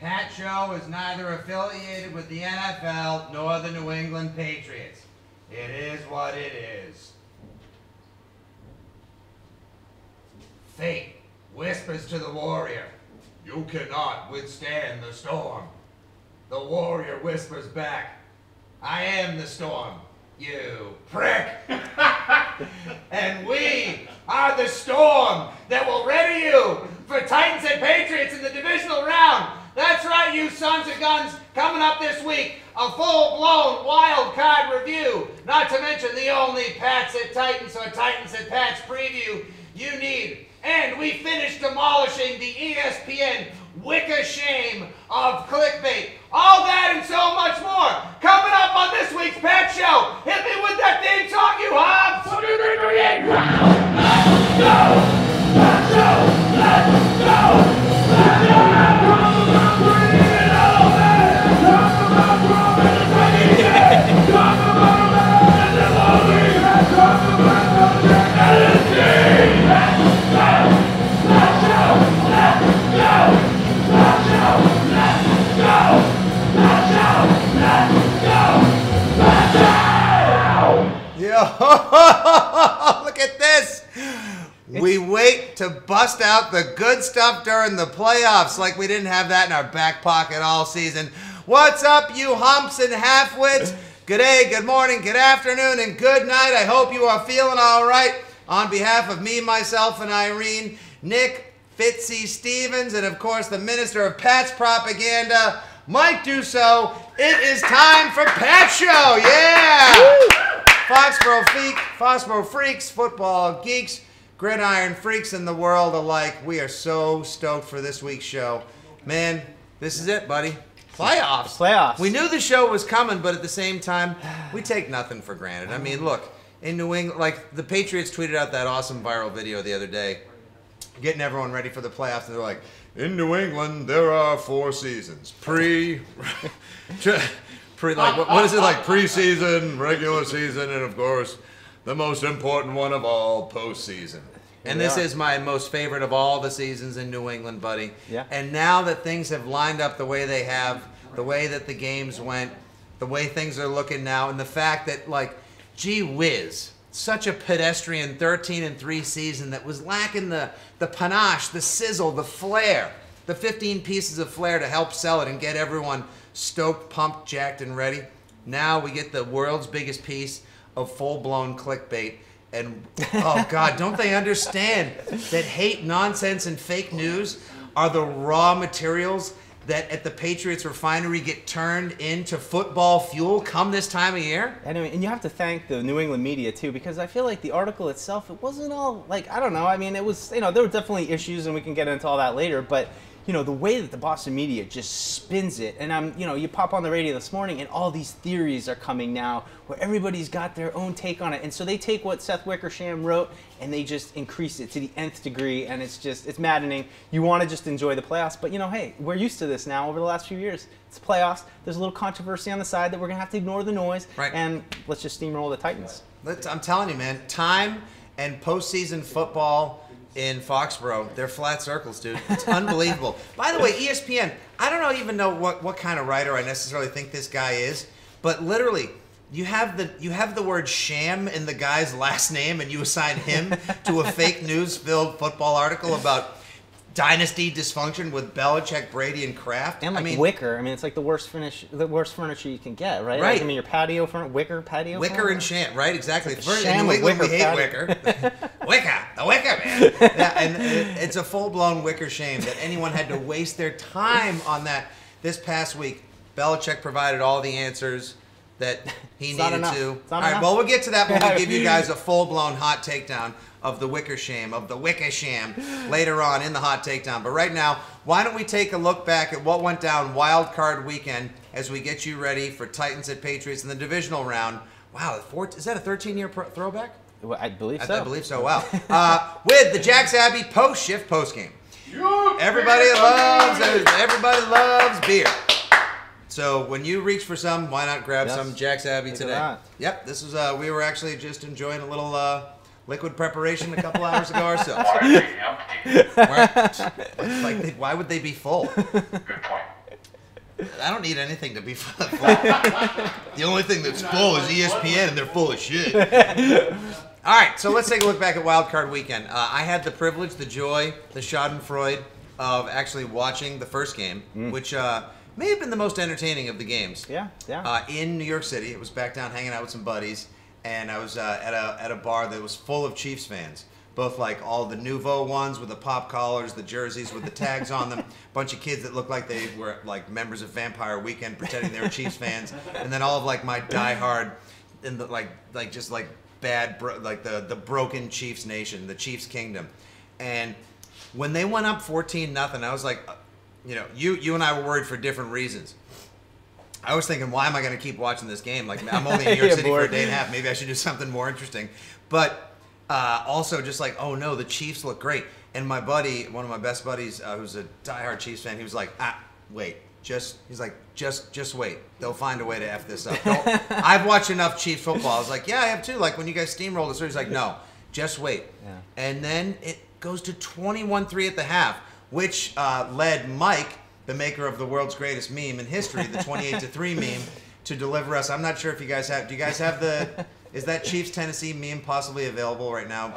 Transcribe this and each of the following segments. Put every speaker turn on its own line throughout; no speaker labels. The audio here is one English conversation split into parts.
Patshow is neither affiliated with the NFL nor the New England Patriots. It is what it is. Fate whispers to the warrior, "You cannot withstand the storm." The warrior whispers back, "I am the storm, you prick." And we are the storm that will ready you for Titans and Patriots in the divisional round. That's right, you sons of guns. Coming up this week, a full-blown wild card review. Not to mention the only Pats at Titans or Titans at Pats preview you need. And we finished demolishing the ESPN wicker shame of clickbait. All that and so much more coming up on this week's Pat Show. Hit me with that theme song, you hops! 1, 2, 3, 4, 8. Let's go! Pat Show! Let's go! Let's go! Bring it on, man! Talk about growing and bringing it! Talk about man and the lonely! Talk about the Jack and the team! Let's go! Pat Show! Let's go! Pat Show! Let's go! Pat Show! Let's go! Pat Show! Yo! Look at this! We wait to bust out the good stuff during the playoffs like we didn't have that in our back pocket all season. What's up, you humps and halfwits? Good day, good morning, good afternoon, and good night. I hope you are feeling all right. On behalf of me, myself, and Irene, Nick Fitzy Stevens, and of course the Minister of Pat's Propaganda, Mike Dussault, it is time for Pat Show. Yeah! Foxborough freaks, football geeks, gridiron freaks in the world alike. We are so stoked for this week's show. Man, this is it, buddy. Playoffs.
Playoffs.
We knew the show was coming, but at the same time, we take nothing for granted. I mean, look, in New England, like the Patriots tweeted out that awesome viral video the other day, getting everyone ready for the playoffs, and they're like, in New England, there are 4 seasons. What is it like? Preseason, regular season, and of course, the most important one of all, postseason. And this is my most favorite of all the seasons in New England, buddy.
Yeah.
And now that things have lined up the way they have, the way that the games went, the way things are looking now, and the fact that, like, gee whiz, such a pedestrian 13-3 season that was lacking the panache, the sizzle, the flair, the 15 pieces of flair to help sell it and get everyone stoked, pumped, jacked, and ready. Now we get the world's biggest piece of full-blown clickbait. And, oh, God, don't they understand that hate, nonsense, and fake news are the raw materials that at the Patriots refinery get turned into football fuel come this time of year?
Anyway, and you have to thank the New England media, too, because I feel like the article itself, it wasn't all, like, I don't know. I mean, it was, there were definitely issues, and we can get into all that later, but the way that the Boston media just spins it, and you pop on the radio this morning, and all these theories are coming now, where everybody's got their own take on it, and so they take what Seth Wickersham wrote, and they just increase it to the nth degree, and it's maddening. You want to just enjoy the playoffs, but hey, we're used to this now over the last few years. It's playoffs. There's a little controversy on the side that we're gonna have to ignore the noise,
right,
and let's just steamroll the Titans.
I'm telling you, man, time and postseason football in Foxborough, they're flat circles, dude. It's unbelievable. By the way, ESPN, I don't even know what kind of writer I necessarily think this guy is, but literally, you have the word sham in the guy's last name, and you assign him to a fake news-filled football article about dynasty dysfunction with Belichick, Brady, and Kraft.
And wicker. I mean, it's like the worst furniture you can get, right?
Right.
Like, your patio furniture, wicker patio.
Wicker and sham, right? Exactly.
It's like
In New England, we hate
patio.
wicker. The wicker man. Yeah, and it's a full-blown wicker shame that anyone had to waste their time on that. This past week, Belichick provided all the answers that he needed to. All right, well, we'll get to that when we give you guys a full-blown hot takedown of the wicker sham, later on in the hot takedown. But right now, why don't we take a look back at what went down wild card weekend as we get you ready for Titans at Patriots in the divisional round. Wow, is that a 13-year throwback?
Well, I believe so.
I believe so. Wow. With the Jax Abbey post game. Everybody loves beer. So when you reach for some, why not grab some Jax Abbey today? Yep, this is we were actually just enjoying a little liquid preparation a couple hours ago ourselves.
Why are they empty?
Why would they be full?
Good point. I don't need anything to be full. The only thing that's full is ESPN, and they're full of shit. All right, so let's take a look back at Wild Card Weekend. I had the privilege, the joy, the schadenfreude of actually watching the first game, which may have been the most entertaining of the games.
Yeah.
In New York City, it was back down hanging out with some buddies, and I was at a bar that was full of Chiefs fans. Both like all the nouveau ones with the pop collars, the jerseys with the tags on them, bunch of kids that looked like they were like members of Vampire Weekend pretending they were Chiefs fans, and then all of like my diehard and the like just like bad the broken Chiefs nation, the Chiefs kingdom. And when they went up 14-0, I was like, you and I were worried for different reasons. I was thinking, why am I going to keep watching this game? Like, I'm only in New York City for a day and a half. Maybe I should do something more interesting. But also just like, oh no, the Chiefs look great. And my buddy, one of my best buddies, who's a diehard Chiefs fan, he was like, wait, just wait. They'll find a way to F this up. I've watched enough Chiefs football. I was like, yeah, I have too. Like when you guys steamrolled us, he's like, no, just wait.
Yeah.
And then it goes to 21-3 at the half, which led Mike, the maker of the world's greatest meme in history, the 28-3 meme, to deliver us. I'm not sure if you guys have. Do you guys have the? Is that Chiefs Tennessee meme possibly available right now?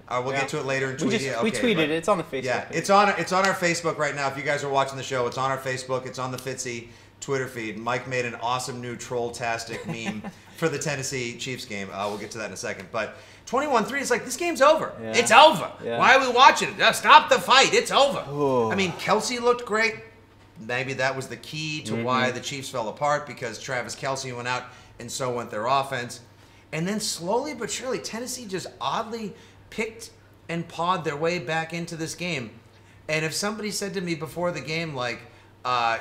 We'll get to it later and tweet it.
We tweeted it. It's on the Facebook.
Yeah, it's on our Facebook right now. If you guys are watching the show, it's on our Facebook. It's on the Fitzy Twitter feed. Mike made an awesome new troll-tastic meme for the Tennessee Chiefs game. We'll get to that in a second. But 21-3, it's like, this game's over.
Yeah.
It's over.
Yeah.
Why are we watching it? Stop the fight. It's over.
Ooh.
I mean, Kelsey looked great. Maybe that was the key to why the Chiefs fell apart, because Travis Kelsey went out and so went their offense. And then slowly but surely, Tennessee just oddly picked and pawed their way back into this game. And if somebody said to me before the game, like,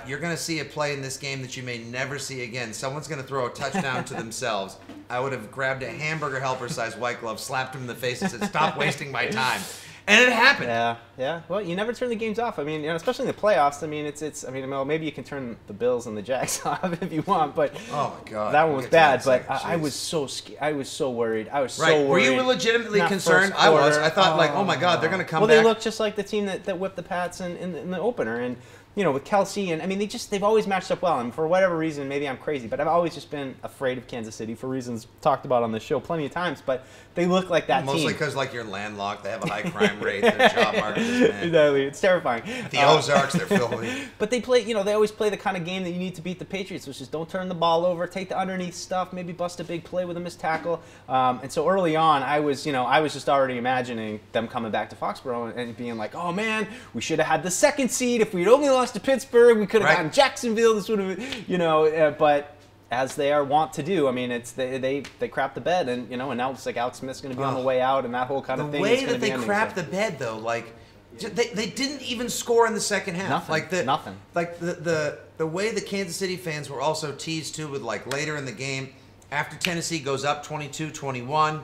you're going to see a play in this game that you may never see again, someone's going to throw a touchdown to themselves, I would have grabbed a hamburger helper-sized white glove, slapped him in the face, and said, stop wasting my time. And it happened.
Yeah. Well, you never turn the games off. I mean, especially in the playoffs. I mean, it's. I mean, well, maybe you can turn the Bills and the Jags off if you want, but
oh my God,
that one was bad. But I was so scared. I was so worried. I was so worried.
Were you legitimately concerned? I was. I thought like, oh my God, they're going to come back.
Well, they look just like the team that whipped the Pats in the opener, and with Kelsey, and I mean, they've always matched up well. And for whatever reason, maybe I'm crazy, but I've always just been afraid of Kansas City for reasons talked about on the show plenty of times. But they look like that team.
Mostly because like you're landlocked, they have a high crime rate, their job market is bad.
Exactly, it's terrifying.
The Ozarks, they're filthy.
But they play, they always play the kind of game that you need to beat the Patriots, which is don't turn the ball over, take the underneath stuff, maybe bust a big play with a missed tackle. And so early on, I was just already imagining them coming back to Foxborough and being like, oh man, we should have had the second seed. If we'd only lost to Pittsburgh, we could have gotten Jacksonville. This would have, but as they are wont to do, I mean, it's they crap the bed, and now it's like Alex Smith's going to be on the way out, and that whole kind of thing.
The way that they crap the bed, though, like they didn't even score in the second half.
Nothing.
Like the way the Kansas City fans were also teased too, with like later in the game, after Tennessee goes up 22-21,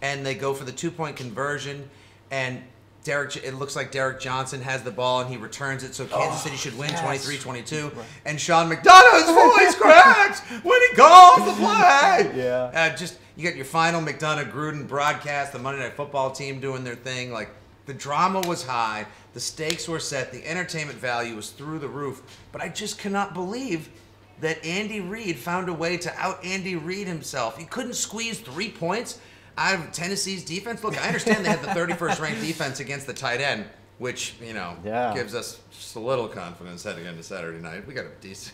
and they go for the 2-point conversion, and it looks like Derek Johnson has the ball and he returns it, so Kansas City should win 23-22. And Sean McDonough's voice cracks when he calls the play.
Yeah.
You got your final McDonough Gruden broadcast, the Monday Night Football team doing their thing. Like, the drama was high, the stakes were set, the entertainment value was through the roof. But I just cannot believe that Andy Reid found a way to out Andy Reid himself. He couldn't squeeze 3 points out of Tennessee's defense. Look, I understand they had the 31st ranked defense against the tight end, which, gives us just a little confidence heading into Saturday night. We got a decent...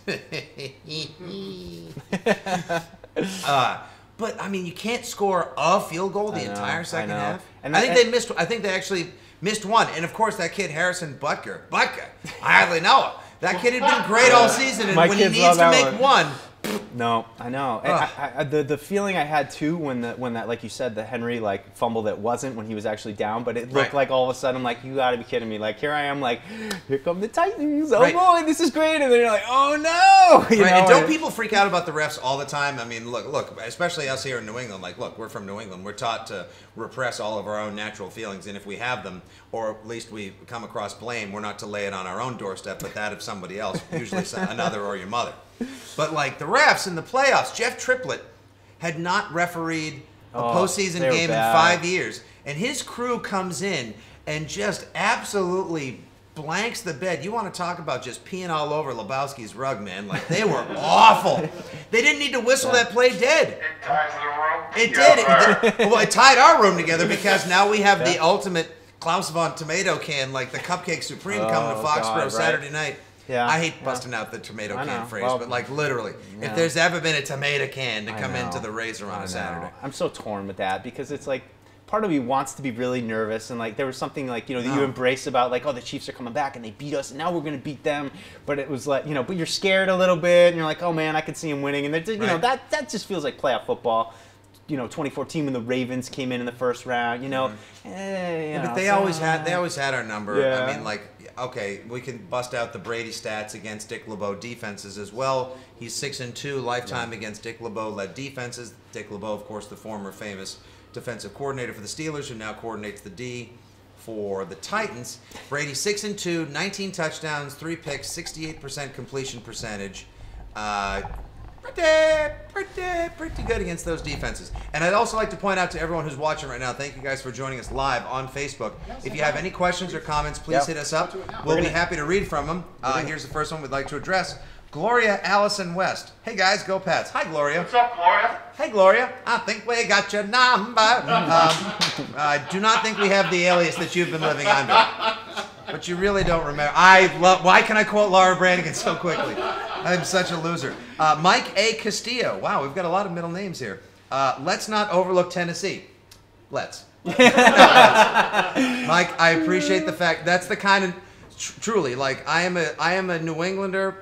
but, I mean, you can't score a field goal the entire second half. And I think they actually missed one. And, of course, that kid, Harrison Butker, I hardly know him. That kid had been great all season, and when he needs to make one...
No, I know. The feeling I had too when that, like you said, the Henry fumble that wasn't when he was actually down, but it looked like all of a sudden I'm like, you got to be kidding me! Like, here I am, like, here come the Titans! Oh boy, this is great! And then you're like, oh no!
And don't people freak out about the refs all the time? I mean, look, especially us here in New England. Like, look, we're from New England. We're taught to repress all of our own natural feelings, and if we have them, or at least we come across blame, we're not to lay it on our own doorstep, but that of somebody else, usually another or your mother. But like the refs in the playoffs, Jeff Triplett had not refereed a postseason game in 5 years. And his crew comes in and just absolutely blanks the bed. You want to talk about just peeing all over Lebowski's rug, man. Like, they were awful. They didn't need to whistle that play dead.
It ties the room.
It did. Well, it tied our room together because now we have the ultimate Klaus von Tomato can, like the Cupcake Supreme, coming to Foxborough Saturday night.
Yeah.
I hate busting out the tomato can phrase,
Well,
but like literally, if there's ever been a tomato can to come into the Razor on a Saturday.
I'm so torn with that because it's like part of me wants to be really nervous and like there was something like, that you embrace about like, oh, the Chiefs are coming back and they beat us and now we're going to beat them. But it was like, but you're scared a little bit and you're like, oh man, I could see them winning. And that just feels like playoff football. 2014 when the Ravens came in the first round,
but they always had our number.
Yeah.
I mean, like, okay, we can bust out the Brady stats against Dick LeBeau defenses as well. He's 6-2 lifetime against Dick LeBeau led defenses. Dick LeBeau, of course, the former famous defensive coordinator for the Steelers, who now coordinates the D for the Titans. Brady 6-2, 19 touchdowns, 3 picks, 68% completion percentage. Pretty good against those defenses. And I'd also like to point out to everyone who's watching right now, thank you guys for joining us live on Facebook. If you have any questions or comments, please hit us up. We'll be happy to read from them. Here's the first one we'd like to address. Gloria Allison West. Hey guys, go Pats. Hi Gloria.
What's up, Gloria?
Hey Gloria. I think we got your number. I do not think we have the alias that you've been living under. But you really don't remember. Why can I quote Laura Branigan so quickly? I'm such a loser. Mike A. Castillo. Wow, we've got a lot of middle names here. Let's not overlook Tennessee. Let's. Mike, I appreciate the fact that's the kind of truly like I am a New Englander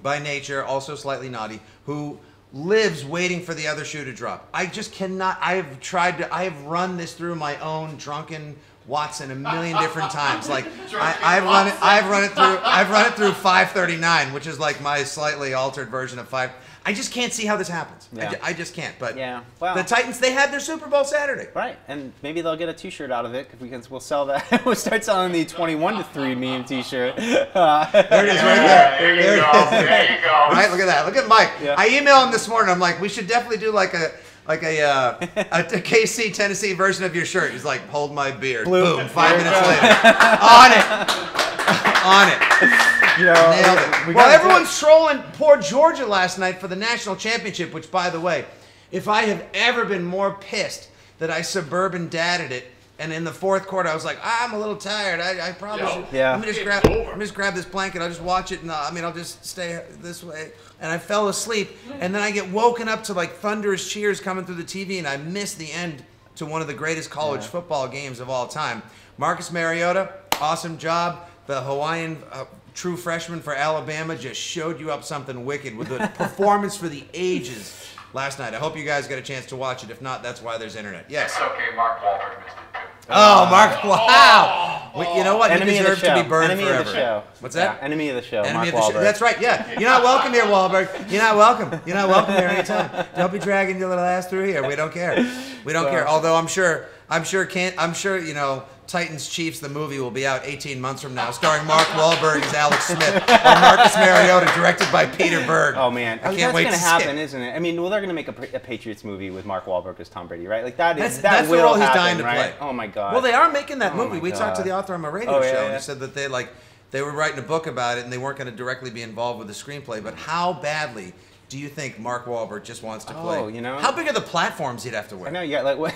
by nature, also slightly naughty, who lives waiting for the other shoe to drop. I just cannot. I have run this through my own drunken Watson a million different times. Like I've run it through 539, which is like my slightly altered version of 5. I just can't see how this happens.
Yeah.
I just can't. But
well,
the Titans, they had their Super Bowl Saturday.
Right, and maybe they'll get a T-shirt out of it because we'll sell that. We'll start selling the 21-3 meme T-shirt.
There it is, right there.
There you go. There you go.
Right, look at that. Look at Mike.
Yeah.
I emailed him this morning. I'm like, we should definitely do like a KC Tennessee version of your shirt. He's like, hold my beard. Boom. 5 minutes later, on it. Nailed it. Well, everyone's trolling poor Georgia last night for the national championship, which, by the way, if I have ever been more pissed that I suburban dadded it, and in the fourth quarter I was like, I'm a little tired. I probably should.
Yeah.
Let me just grab this blanket. I'll just watch it, and I'll just stay this way. And I fell asleep, and then I get woken up to like thunderous cheers coming through the TV, and I miss the end to one of the greatest college football games of all time. Marcus Mariota, awesome job. The Hawaiian true freshman for Alabama just showed you up something wicked with a performance for the ages last night. I hope you guys got a chance to watch it. If not, that's why there's internet. Yes.
It's okay, Mark Wahlberg missed it too.
Oh, Mark! Wow. You know what?
Enemy
you deserve to be burned
Enemy
forever.
of the show.
What's that?
Yeah, enemy of the show.
Enemy
Mark
of the show.
Wahlberg.
That's right. Yeah. You're not welcome here, Wahlberg. You're not welcome. You're not welcome here anytime. Don't be dragging your little ass through here. We don't care. We don't care. Although I'm sure. Titans Chiefs, the movie, will be out 18 months from now, starring Mark Wahlberg as Alex Smith, or Marcus Mariota, directed by Peter Berg.
Oh man,
I can't wait to see it.
That's gonna happen, isn't it? I mean, well, they're gonna make a Patriots movie with Mark Wahlberg as Tom Brady, right? Like that's
the
will
role he's
happen,
dying to
right?
play.
Oh my god.
Well, they are making that movie.
my
We talked to
God.
the author on my radio show, and
yeah.
he said that they were writing a book about it, and they weren't going to directly be involved with the screenplay. But how badly do you think Mark Wahlberg just wants to play?
Oh, you know.
How big are the platforms he'd have to wear?
I know you got like what?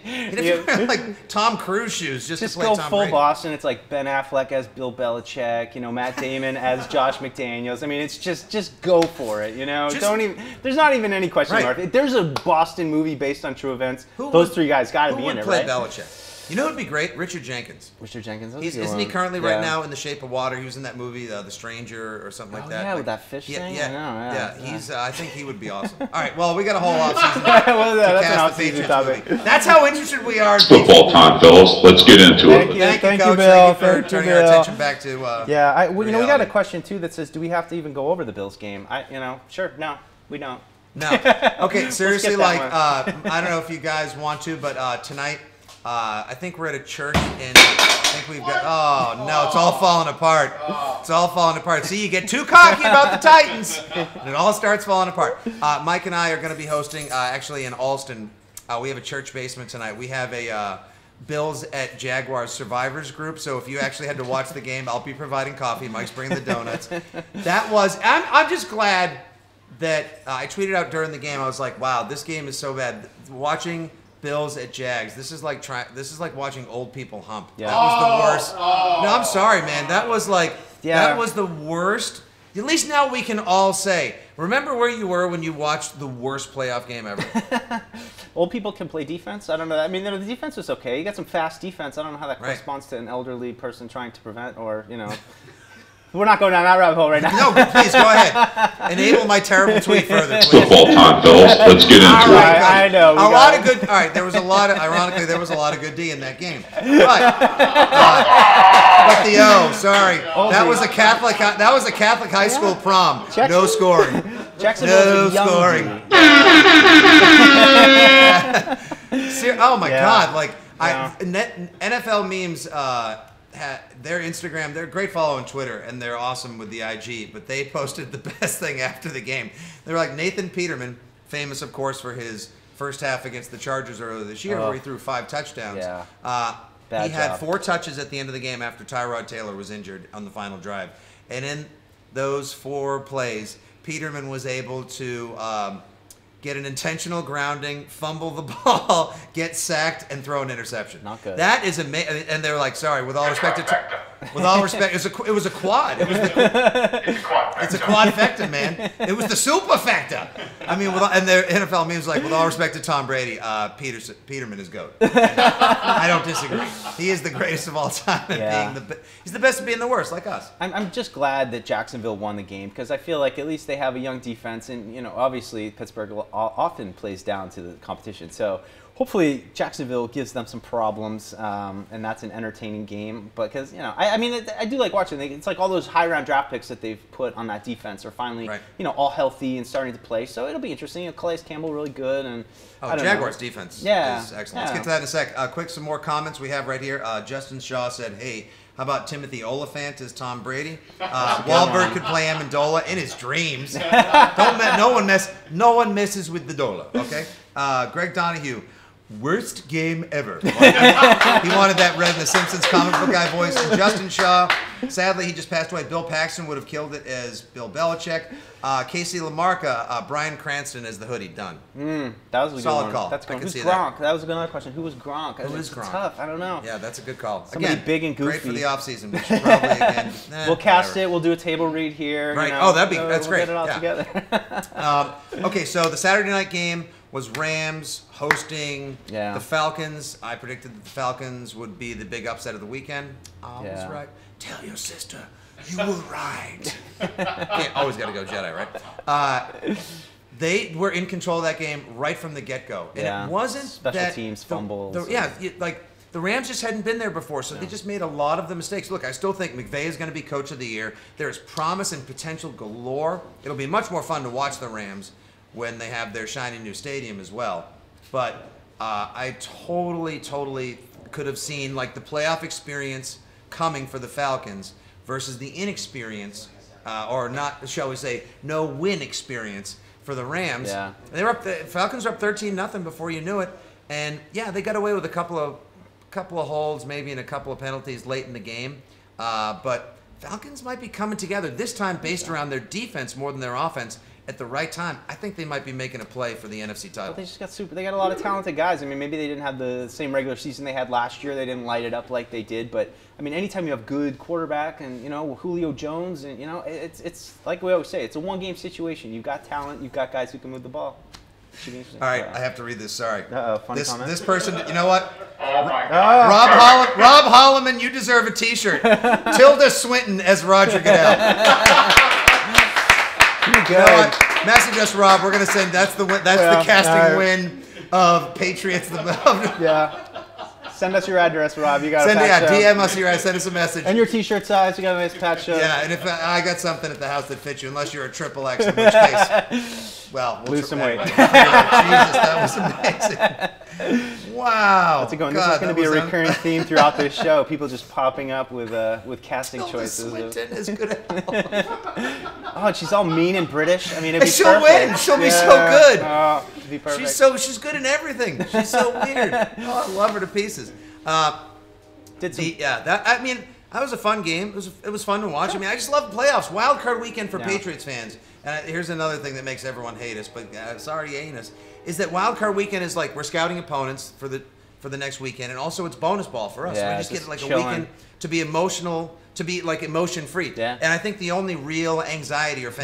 He'd have to wear like Tom Cruise shoes just to play
go
Tom
full
Brady.
Boston. It's like Ben Affleck as Bill Belichick, Matt Damon as Josh McDaniels. I mean, it's just go for it, Don't even. There's not even any question mark. If there's a Boston movie based on true events, those three guys got to be in it, right?
Who would play Belichick? You know who would be great? Richard Jenkins.
Richard Jenkins.
Isn't he currently right now in The Shape of Water? He was in that movie, The Stranger, or something like that.
Yeah, with that fish thing.
Yeah. He's. I think he would be awesome. All right. Well, we got a whole offseason
Well, that's an off-season topic.
That's how interested we are in
Football time, fellas. Let's get into it.
Thank you,
Bill.
Thank you for turning our attention back to.
We got a question too that says, do we have to even go over the Bills game? Sure. No, we don't.
No. Okay. Seriously, I don't know if you guys want to, but tonight. I think we're at a church, and I think we've got. Oh no, it's all falling apart. It's all falling apart. See, you get too cocky about the Titans, and it all starts falling apart. Mike and I are going to be hosting, actually in Alston. We have a church basement tonight. We have Bills at Jaguars survivors group. So if you actually had to watch the game, I'll be providing coffee. Mike's bringing the donuts. I'm just glad that I tweeted out during the game. I was like, wow, this game is so bad. Watching Bills at Jags. This is like watching old people hump.
Yeah.
That was the worst. No, I'm sorry, man. That was that was the worst. At least now we can all say, remember where you were when you watched the worst playoff game ever.
Old people can play defense. I don't know. I mean, the defense was okay. You got some fast defense. I don't know how that corresponds to an elderly person trying to prevent, or We're not going down that rabbit hole right now.
No, please go ahead. Enable my terrible tweet further, please.
Football time, fellas. Let's get into it.
I know.
All right, there was a lot of, ironically, there was a lot of good D in that game. But the O, sorry. That was a Catholic high school prom. No scoring.
Jacksonville's
no scoring. Oh my God! NFL memes. Their Instagram, they're great follow on Twitter, and they're awesome with the IG, but they posted the best thing after the game. They're like, Nathan Peterman, famous, of course, for his first half against the Chargers earlier this year, where he threw 5 touchdowns.
Yeah.
He had 4 touches at the end of the game after Tyrod Taylor was injured on the final drive. And in those 4 plays, Peterman was able to get an intentional grounding, fumble the ball, get sacked, and throw an interception.
Not good.
That is amazing. And they're like, sorry, with all respect, it was a quad. It's a quadfecta, man. It was the superfecta. I mean, and their NFL memes like, with all respect to Tom Brady, Peterman is GOAT. I don't disagree. He is the greatest of all time at he's the best at being the worst, like us.
I'm just glad that Jacksonville won the game, because I feel like at least they have a young defense, and obviously Pittsburgh often plays down to the competition. So hopefully Jacksonville gives them some problems, and that's an entertaining game. Because I do like watching. It's like all those high round draft picks that they've put on that defense are finally all healthy and starting to play. So it'll be interesting. Calais Campbell really good, and
Jaguars defense is excellent. Let's get to that in a sec. Some more comments we have right here. Justin Shaw said, "Hey, how about Timothy Oliphant as Tom Brady? Wahlberg could play Amendola in his dreams. No one messes with the Dola. Okay." Greg Donahue, worst game ever. He wanted that read in the Simpsons comic book guy voice. And Justin Shaw, sadly, he just passed away. Bill Paxton would have killed it as Bill Belichick. Casey Lamarca, Bryan Cranston as the hoodie. Done.
That was a
solid
good
call.
That's good.
I can
Who's
see
Gronk? That was another question. Who was Gronk?
Who is Gronk?
Tough. I don't know.
Yeah, that's a good call.
Somebody
again,
big and goofy.
Great for the offseason. We should probably again.
We'll cast it. We'll do a table read here.
Right. That's great.
Get it all together.
Okay, so the Saturday night game was Rams hosting the Falcons. I predicted that the Falcons would be the big upset of the weekend. I was right. Tell your sister you were right. Always got to go Jedi, right? They were in control of that game right from the get-go. And it wasn't
special teams fumbles.
The Rams just hadn't been there before, so they just made a lot of the mistakes. Look, I still think McVay is going to be coach of the year. There is promise and potential galore. It'll be much more fun to watch the Rams when they have their shiny new stadium as well. But I totally could have seen the playoff experience coming for the Falcons versus the inexperience, or not, shall we say, no win experience for the Rams.
Yeah.
They were up. The Falcons were up 13-0 before you knew it, and they got away with a couple of holds, maybe, and a couple of penalties late in the game. But Falcons might be coming together this time based around their defense more than their offense. At the right time, I think they might be making a play for the NFC title.
But they just got They got a lot of talented guys. I mean, maybe they didn't have the same regular season they had last year. They didn't light it up like they did. But I mean, anytime you have good quarterback and Julio Jones, and it's like we always say, it's a one-game situation. You've got talent. You've got guys who can move the ball.
All right, I have to read this. Sorry.
Funny comment.
This person, you know what?
Oh my God.
Rob Holloman, you deserve a T-shirt. Tilda Swinton as Roger Goodell. You know what? Message us, Rob. We're gonna send. That's the casting win of Patriots.
Send us your address, Rob. You got
DM us your address. Send us a message.
And your T-shirt size. You got a nice Patshow.
Yeah, and if I got something at the house that fits you, unless you're a XXX, in which case, we'll
lose some weight.
Jesus, that was amazing. Wow.
That's a good one. This is going to be a recurring theme throughout this show. People just popping up with casting choices.
Swinton is good at
Oh, she's all mean and British. I mean, it'd be
she'll
perfect.
win. She'll be so good.
Oh, it'd be perfect.
She's good in everything. She's so weird. Oh, I love her to pieces. That was a fun game. It was fun to watch. I mean, I just love the playoffs. Wild card weekend for Patriots fans. And here's another thing that makes everyone hate us, but sorry, hate us, is that wild card weekend is like we're scouting opponents for the next weekend, and also it's bonus ball for us.
Yeah,
we just get like
chilling.
a weekend to be emotional, to be like emotion free.
Yeah.
And I think the only real anxiety that we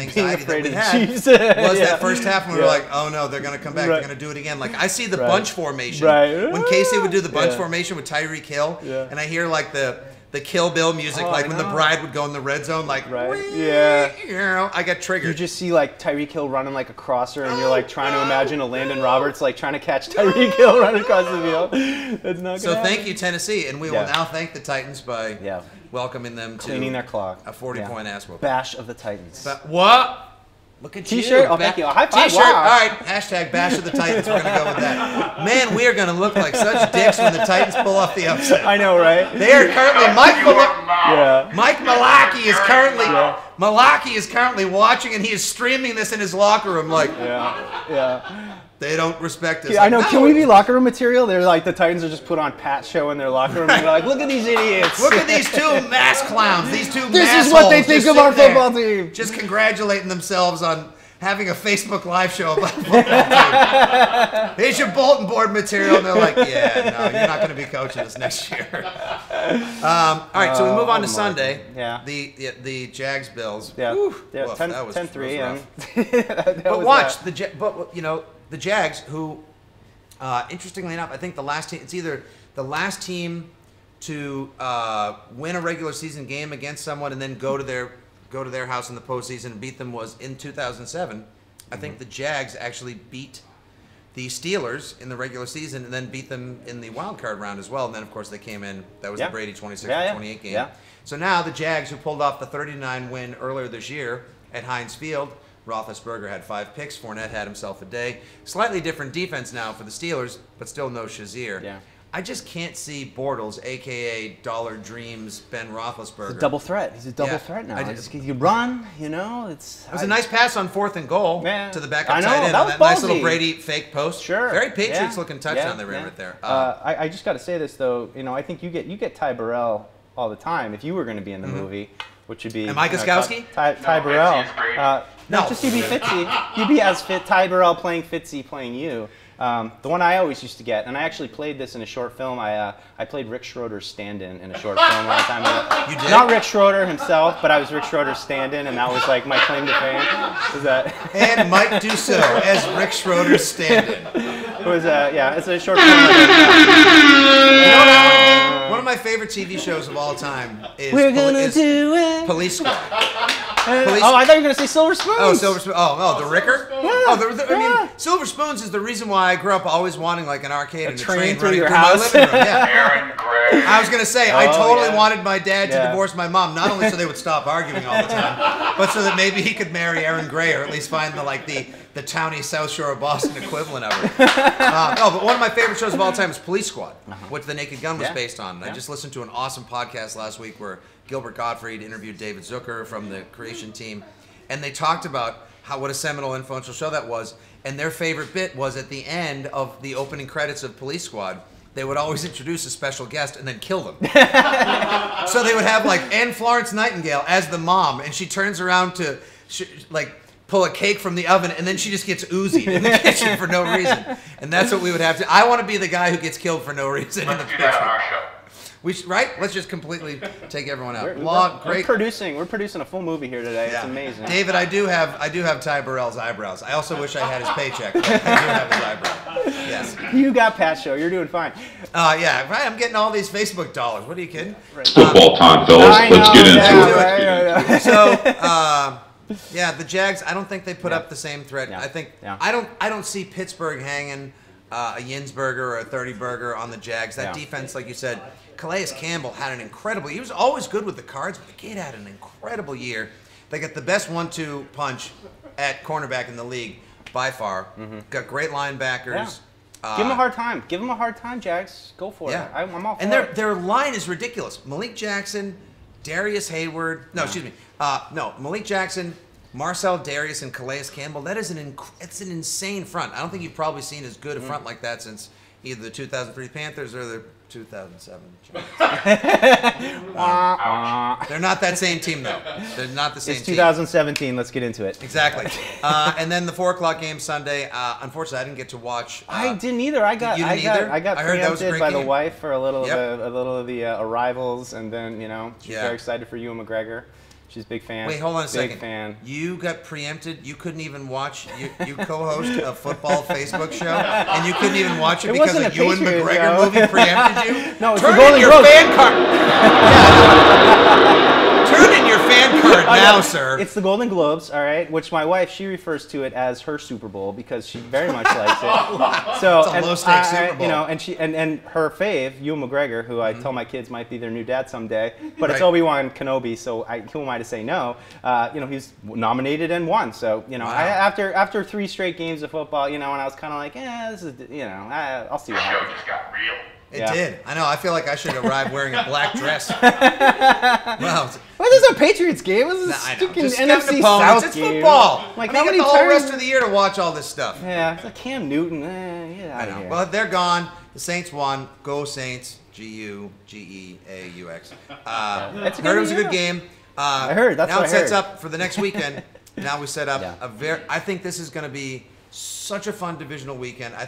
had was
was
that first half when we were like, oh no, they're going to come back, they're going to do it again. Like I see the bunch formation. When Casey would do the bunch formation with Tyreek Hill, and I hear like the Kill Bill music, like when the bride would go in the red zone, like, I got triggered.
You just see like Tyreek Hill running like a crosser, and you're like trying to imagine a Landon Roberts like trying to catch Tyreek Hill running across the field. That's not
so.
Happen.
Thank you, Tennessee, and we will now thank the Titans by welcoming them to
cleaning their clock,
a 40-point ass whooping.
Bash of the Titans.
What? Look at
T-shirt?
you.
Oh, thank you. A high five.
T-shirt.
Wow.
All right. Hashtag Bash of the Titans. We're going to go with that. Man, we are going to look like such dicks when the Titans pull off the upset.
I know, right?
They are currently Mike Malaki is currently watching, and he is streaming this in his locker room. Like, they don't respect us.
Yeah, I know. Can we be locker room material? They're like the Titans are just put on Patshow in their locker room. And they're like, look at these idiots.
Look at these two mass clowns. These two.
This is what they think of our football team.
Just congratulating themselves on having a Facebook Live show about the football team. Here's your bulletin board material, and they're like, "Yeah, no, you're not going to be coaching us next year." All right, so we move on to Sunday.
Yeah.
The Jags Bills.
Yeah.
Woof,
10-3.
But watch the Jags, who, interestingly enough, I think the last team. It's either the last team to win a regular season game against someone and then go to their house in the postseason and beat them was in 2007. I think the Jags actually beat the Steelers in the regular season and then beat them in the wild card round as well. And then, of course, they came in. That was the Brady 26-28 game. Yeah. So now the Jags, who pulled off the 39 win earlier this year at Heinz Field, Roethlisberger had 5 picks. Fournette had himself a day. Slightly different defense now for the Steelers, but still no Shazier.
Yeah.
I just can't see Bortles, a.k.a. Dollar Dreams Ben Roethlisberger.
He's a double threat. He's a double threat now. You run, it was
a nice pass on 4th and goal to the backup tight end.
That
nice little Brady fake post.
Sure.
Very Patriots-looking touchdown they ran right there.
I just got to say this, though. I think you get Ty Burrell all the time if you were going to be in the movie, which would be...
Am I Gostkowski?
Ty Burrell. No, just you'd be Fitzy. You'd be as fit. Ty Burrell playing Fitzy playing you. The one I always used to get, and I actually played this in a short film. I played Rick Schroeder's stand-in in a short film a long time ago.
You did?
Not Rick Schroeder himself, but I was Rick Schroeder's stand-in, and that was like my claim to fame. Was that?
And Mike Dussault as Rick Schroeder's stand-in.
It was it's a short film.
One of my favorite TV shows of all time is Police Squad.
I thought you were going to say Silver Spoons.
Oh, Silver Spoons. Oh, the Ricker? Yeah. Silver Spoons is the reason why I grew up always wanting like an arcade and a train
through
running
your
through
house.
my living room. Yeah. Aaron Gray. I was going to say, I totally wanted my dad to divorce my mom, not only so they would stop arguing all the time, but so that maybe he could marry Aaron Gray or at least find the towny South Shore of Boston equivalent of her. But one of my favorite shows of all time is Police Squad, which The Naked Gun was based on. I just listened to an awesome podcast last week where Gilbert Gottfried interviewed David Zucker from the creation team, and they talked about what a seminal, influential show that was, and their favorite bit was at the end of the opening credits of Police Squad, they would always introduce a special guest and then kill them. So they would have Anne Florence Nightingale as the mom, and she turns around to pull a cake from the oven, and then she just gets oozy in the kitchen for no reason. And that's what we would have to. I want to be the guy who gets killed for no reason in the kitchen. Right? Let's just completely take everyone out.
We're producing a full movie here today. Yeah. It's amazing.
David, I do have Ty Burrell's eyebrows. I also wish I had his paycheck. But I do have his eyebrows. Yes.
You got Patshow. You're doing fine.
Yeah, right. I'm getting all these Facebook dollars. What are you kidding?
Football time, fellas. Let's get into it.
So, the Jags. I don't think they put up the same threat.
Yeah.
I think
Yeah.
I don't see Pittsburgh hanging a Yinsberger or a 30-burger on the Jags. That defense, like you said. Calais Campbell had an incredible. He was always good with the cards, but the kid had an incredible year. They got the best 1-2 punch at cornerback in the league by far. Got great linebackers.
Yeah. Give him a hard time. Give him a hard time, Jags. Go for it. I'm all for it.
And their line is ridiculous. Malik Jackson, Darius Hayward. No, excuse me. Malik Jackson, Marcel Darius, and Calais Campbell. That is it's an insane front. I don't think you've probably seen as good a front like that since either the 2003 Panthers or the 2007 Giants. They're not that same team, though. They're not the same
It's
team.
2017. Let's get into it.
Exactly. And then the 4 o'clock game Sunday. Unfortunately, I didn't get to watch.
I didn't either. I got
you didn't either?
I got
I heard that was a
preempted
great
by the
game.
wife for a little
Yep.
of the arrivals, and then she's
Yeah.
very excited for Ewan McGregor. She's a big fan.
Wait, hold on a second.
Big fan.
You got preempted. You couldn't even watch. You co-host a football Facebook show, and you couldn't even watch it
It
because
wasn't
a
a
Ewan
Patriot
McGregor
show.
movie preempted you.
No, it's
Turn
the Golden
in your
Globes.
fan card. Turn in your fan card now, sir.
It's the Golden Globes, all right. Which my wife, she refers to it as her Super Bowl because she very much likes it. So
It's a low-stakes Super Bowl.
and her fave, Ewan McGregor, who I tell my kids might be their new dad someday, but it's
Right.
Obi-Wan Kenobi, so who am I to say no? He's nominated and won. So
Wow.
after 3 straight games of football, and I was kind of like, this is, I'll see what
Show
happens.
just got real.
It
Yeah.
did. I know. I feel like I should arrive wearing a black dress. Wow.
Well, this is a Patriots game. This is
Nah,
a
I know.
stinking
Just
NFC
scouting opponents.
South
It's
game.
football.
Like,
I mean,
how
you
many
got the whole
times?
rest of the year to watch all this stuff.
Yeah, it's like Cam Newton. Get
I
out of
know.
here.
Well, they're gone. The Saints won. Go Saints. G-U-G-E-A-U-X.
That's a
Heard
good
it was a good
game.
game.
I heard. That's
now
what
it
I
sets
heard.
up for the next weekend. Now we set up
Yeah.
I think this is going to be such a fun divisional weekend. I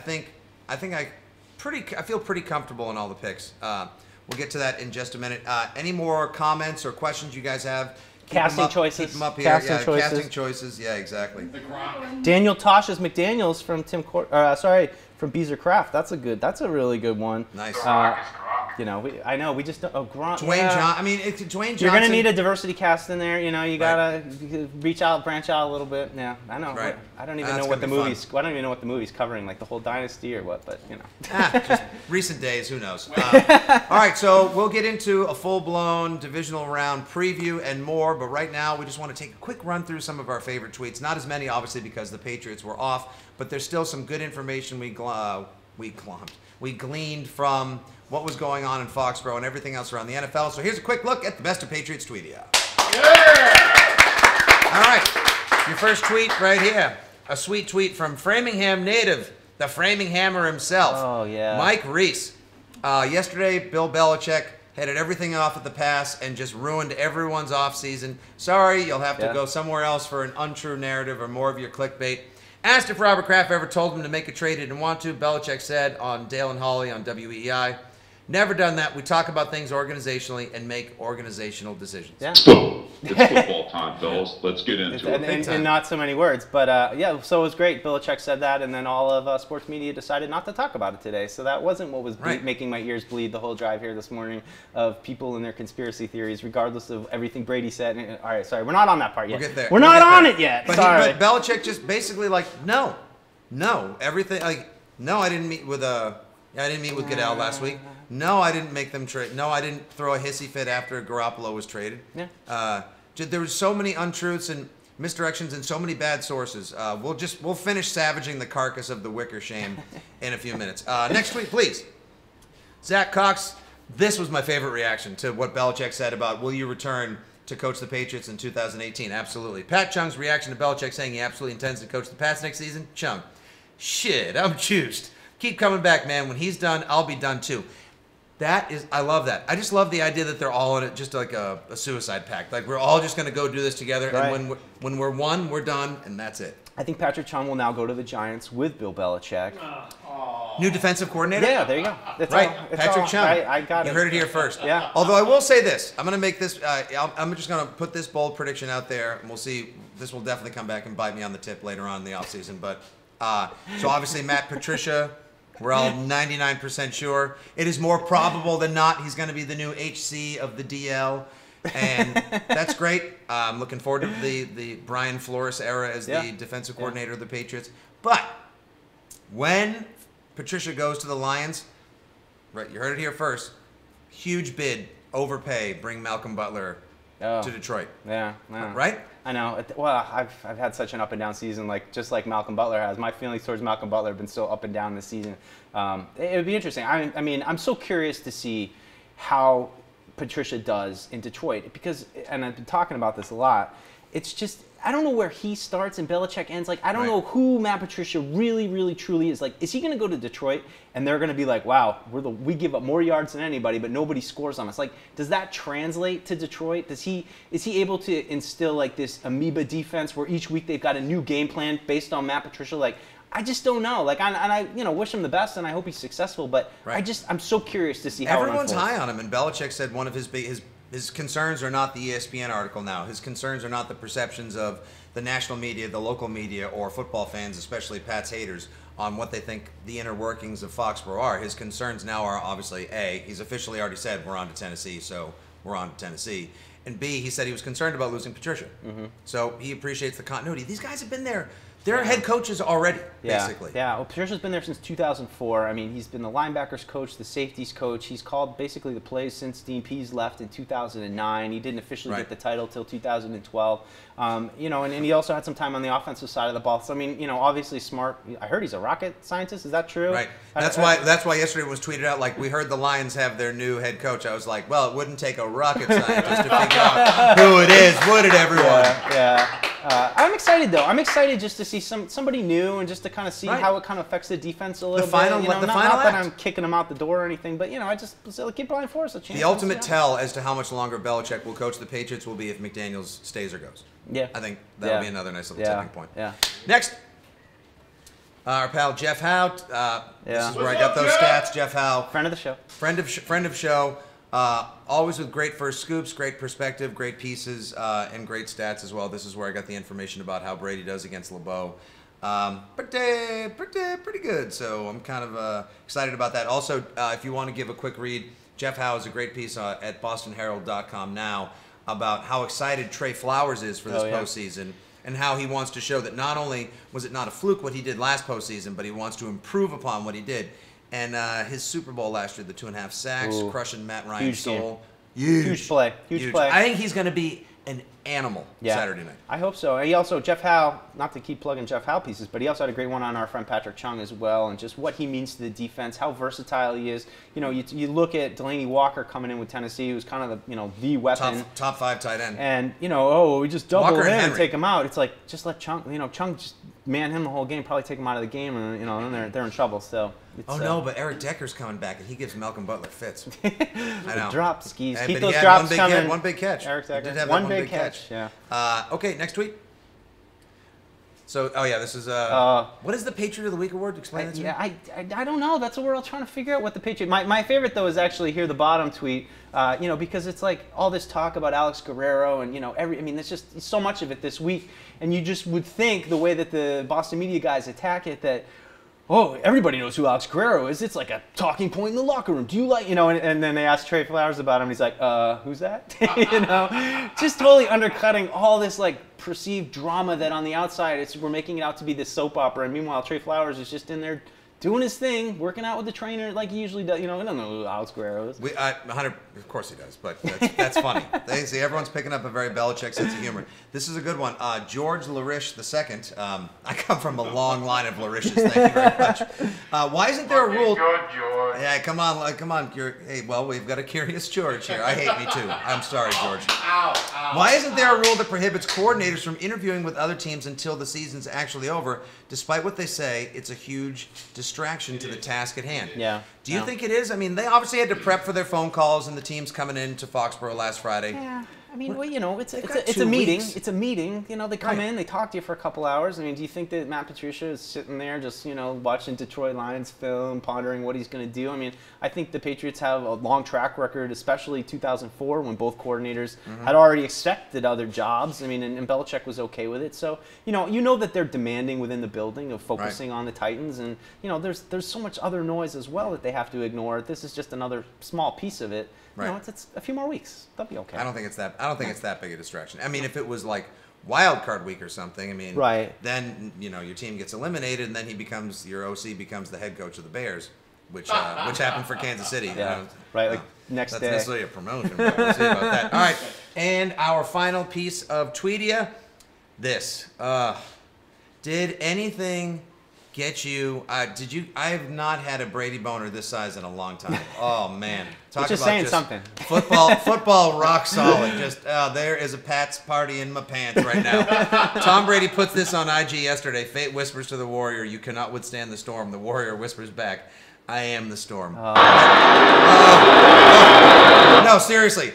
feel pretty comfortable in all the picks. We'll get to that in just a minute. Any more comments or questions you guys have?
Casting choices.
Keep them up here.
Casting
yeah,
choices.
casting choices. Yeah, exactly.
The Gronk.
Daniel Tosh as McDaniels from from Beezer Craft. That's a really good one.
Nice.
Gronk is Gronk.
I know we just don't. Oh, Gronk.
Dwayne
yeah.
Johnson. I mean, it's Dwayne Johnson.
You're gonna need a diversity cast in there. You gotta reach out, branch out a little bit. Yeah, I know.
Right.
I don't even
That's
know what the
gonna be
movie's. I don't even know what the movie's covering, like the whole dynasty or what. But
Just recent days, who knows? All right, so we'll get into a full-blown divisional round preview and more, but right now we just want to take a quick run through some of our favorite tweets. Not as many, obviously, because the Patriots were off, but there's still some good information we gleaned from what was going on in Foxborough and everything else around the NFL. So here's a quick look at the best of Patriots Tweetia. All right, your first tweet right here. A sweet tweet from Framingham native, the Framing Hammer himself.
Oh, yeah.
Mike Reese. Yesterday, Bill Belichick headed everything off at the pass and just ruined everyone's offseason. Sorry, you'll have to go somewhere else for an untrue narrative or more of your clickbait. Asked if Robert Kraft ever told him to make a trade he didn't want to. Belichick said on Dale and Hawley on WEI, never done that. We talk about things organizationally and make organizational decisions.
yeah.
So, it's football time, fellas. Let's get into it.
In not so many words, but yeah. So it was great. Belichick said that, and then all of sports media decided not to talk about it today. So that wasn't what was making my ears bleed the whole drive here this morning of people and their conspiracy theories, regardless of everything Brady said. All right, sorry, we're not on that part yet.
We'll get there.
We're not on it yet.
But,
Sorry.
but Belichick just basically like, no, everything like, no, I didn't meet with Goodell last week. No, I didn't make them trade. No, I didn't throw a hissy fit after Garoppolo was traded.
Yeah.
There were so many untruths and misdirections and so many bad sources. We'll finish savaging the carcass of the wicker shame in a few minutes. Next tweet, please. Zach Cox. This was my favorite reaction to what Belichick said about will you return to coach the Patriots in 2018? Absolutely. Pat Chung's reaction to Belichick saying he absolutely intends to coach the Pats next season. Chung, shit, I'm juiced. Keep coming back, man. When he's done, I'll be done too. I love that. I just love the idea that they're all in it, just like a suicide pact. Like we're all just going to go do this together,
Right.
and when we're one, we're done, and that's it.
I think Patrick Chung will now go to the Giants with Bill Belichick.
New defensive coordinator?
Yeah, there you go. That's
Right,
all. It's
Patrick
all.
Chung.
I got it.
You heard it here first.
Yeah.
Although I will say this, I'm going to make this. I'm just going to put this bold prediction out there, and we'll see. This will definitely come back and bite me on the tip later on in the offseason. But so obviously Matt Patricia, we're all 99% sure. It is more probable than not he's going to be the new HC of the DL. And that's great. I'm looking forward to the Brian Flores era as the defensive coordinator of the Patriots. But when Patricia goes to the Lions, right? You heard it here first. Huge bid, overpay, bring Malcolm Butler to Detroit.
Yeah.
Right?
I know. Well, I've had such an up and down season, just like Malcolm Butler has. My feelings towards Malcolm Butler have been so up and down this season. It would be interesting. I mean, I'm so curious to see how Patricia does in Detroit because, and I've been talking about this a lot. It's just I don't know where he starts and Belichick ends. Like, I don't know who Matt Patricia really, really, truly is. Like, is he going to go to Detroit and they're going to be like, wow, we give up more yards than anybody, but nobody scores on us? Like, does that translate to Detroit? Is he able to instill like this amoeba defense where each week they've got a new game plan based on Matt Patricia? Like, I just don't know. Like, I wish him the best, and I hope he's successful. But I'm so curious to see how
everyone's
it unfolds.
high on him, and Belichick said one of his concerns are not the ESPN article now. His concerns are not the perceptions of the national media, the local media, or football fans, especially Pat's haters, on what they think the inner workings of Foxborough are. His concerns now are obviously he's officially already said we're on to Tennessee, so we're on to Tennessee. And B, he said he was concerned about losing Patricia. So he appreciates the continuity. These guys have been there. They're head coaches already, basically.
Yeah, well, Patricia's been there since 2004. I mean, he's been the linebackers coach, the safeties coach. He's called basically the plays since Dean Pease left in 2009. He didn't officially get the title till 2012. And he also had some time on the offensive side of the ball. So, I mean, obviously smart. I heard he's a rocket scientist. Is that true?
Right. That's why yesterday it was tweeted out, like, we heard the Lions have their new head coach. I was like, well, it wouldn't take a rocket scientist to figure out who it is, would it, everyone?
Yeah. I'm excited, though. I'm excited just to see somebody new and just to kind of see how it kind of affects the defense a little bit. Not that I'm kicking them out the door or anything, but, I just give Brian Flores a chance.
The ultimate tell as to how much longer Belichick will coach the Patriots will be if McDaniels stays or goes.
Yeah.
I think that'll be another nice little tipping point.
Yeah.
Next, our pal Jeff Howe. This is where I got those stats. Jeff Howe.
Friend of the show.
Friend of show. Always with great first scoops, great perspective, great pieces, and great stats as well. This is where I got the information about how Brady does against LeBeau. Pretty good. So I'm kind of excited about that. Also, if you want to give a quick read, Jeff Howe has a great piece at BostonHerald.com now about how excited Trey Flowers is for this postseason and how he wants to show that not only was it not a fluke what he did last postseason, but he wants to improve upon what he did. And his Super Bowl last year, the 2.5 sacks, crushing Matt Ryan's soul.
Huge play. Huge play.
I think he's going to be an animal Saturday night.
I hope so. He also, Jeff Howe, not to keep plugging Jeff Howe pieces, but he also had a great one on our friend Patrick Chung as well, and just what he means to the defense, how versatile he is. You look at Delaney Walker coming in with Tennessee, who's kind of the weapon.
Top 5 tight end.
And, we just double him and take him out. It's like, just let Chung, Chung just man him the whole game, probably take him out of the game, and, then they're in trouble. So.
No, but Eric Decker's coming back, and he gives Malcolm Butler fits. I know.
Drop skis.
Keep
those drops coming.
One big catch.
Eric Decker.
He did have
one big catch. Yeah.
Okay, next tweet. So, this is what is the Patriot of the Week award? Explain that to me.
I don't know. That's what we're all trying to figure out. What the Patriot. My favorite though is actually here the bottom tweet. Because it's like all this talk about Alex Guerrero and there's just so much of it this week, and you just would think the way that the Boston media guys attack it that. Oh, everybody knows who Alex Guerrero is. It's like a talking point in the locker room. Do you like, and then they asked Trey Flowers about him. He's like, who's that? Just totally undercutting all this like perceived drama that on the outside we're making it out to be this soap opera. And meanwhile, Trey Flowers is just in there doing his thing, working out with the trainer like he usually does. We don't know who Alex Guerrero is.
Of course he does, but that's funny. They see everyone's picking up a very Belichick sense of humor. This is a good one. George Larish II. I come from a long line of Larishes. Thank you very much. Why isn't there a rule?
Good, George.
Yeah, come on. We've got a curious George here. I hate me too. I'm sorry, George.
Ow.
Why isn't there a rule that prohibits coordinators from interviewing with other teams until the season's actually over? Despite what they say, it's a huge distraction to the task at hand.
Yeah.
Do you think it is? I mean, they obviously had to prep for their phone calls and the teams coming into Foxborough last Friday.
Yeah. It's a meeting. It's a meeting. They come in, they talk to you for a couple hours. I mean, do you think that Matt Patricia is sitting there just, watching Detroit Lions film, pondering what he's going to do? I mean, I think the Patriots have a long track record, especially 2004 when both coordinators had already accepted other jobs. I mean, and Belichick was okay with it. So, that they're demanding within the building of focusing on the Titans. And, there's so much other noise as well that they have to ignore. This is just another small piece of it.
Right.
It's a few more weeks. They'll be okay.
I don't think it's that big a distraction. I mean, if it was like wild card week or something, then your team gets eliminated, and then your OC becomes the head coach of the Bears, which happened for Kansas City.
Next
that's
day.
That's necessarily a promotion. But we'll see about that. All right, and our final piece of Tweedia. This did anything get you. I have not had a Brady boner this size in a long time. Oh man, talk
just
about
saying something.
Football rock solid. Just there is a Pats party in my pants right now. Tom Brady puts this on IG yesterday. Fate whispers to the Warrior, "You cannot withstand the storm." The Warrior whispers back, "I am the storm." No, seriously.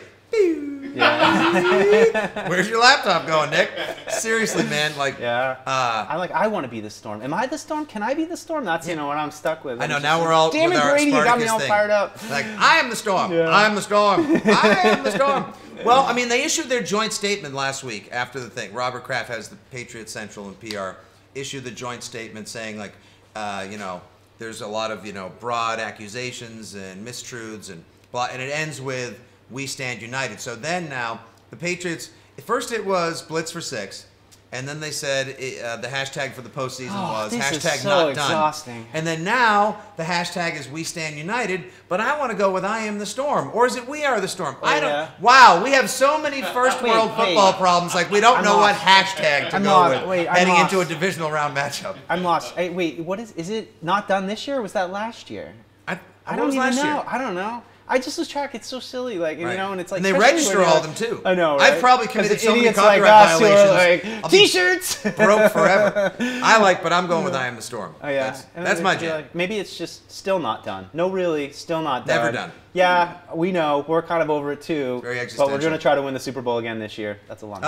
Yeah. Where's your laptop going, Nick? Seriously, man. Like,
I want to be the storm. Am I the storm? Can I be the storm? That's what I'm stuck with.
I know. Now we're all.
Damn it, Brady! You got me all fired up.
Like, I am the storm. Yeah. I am the storm. I am the storm. Well, I mean, they issued their joint statement last week after the thing. Robert Kraft has the Patriots Central and PR issued the joint statement saying, like, there's a lot of broad accusations and mistruths and blah, and it ends with "We stand united." So then now the Patriots. At first it was Blitz for 6, and then they said the hashtag for the postseason was hashtag not done. And then now the hashtag is "We stand united." But I want to go with "I am the storm," or is it "We are the storm"? I don't. Yeah. Wow, we have so many first world football problems. Like we don't know what hashtag to go with heading into a divisional round matchup.
I'm lost. Hey, wait, what is? Is it not done this year? Or was that last year?
I don't even know.
I don't know. I just was tracked. It's so silly, like and it's like.
And they register all of them too.
I know. Right?
I've probably committed so many copyright violations.
Like, T-shirts
broke forever. But I'm going with "I am the storm."
Oh yeah,
that's my jam.
Like, maybe it's just still not done. No, really, still not done.
Never done.
Yeah, we know. We're kind of over it too.
Very existential.
But we're going to try to win the Super Bowl again this year. That's a long.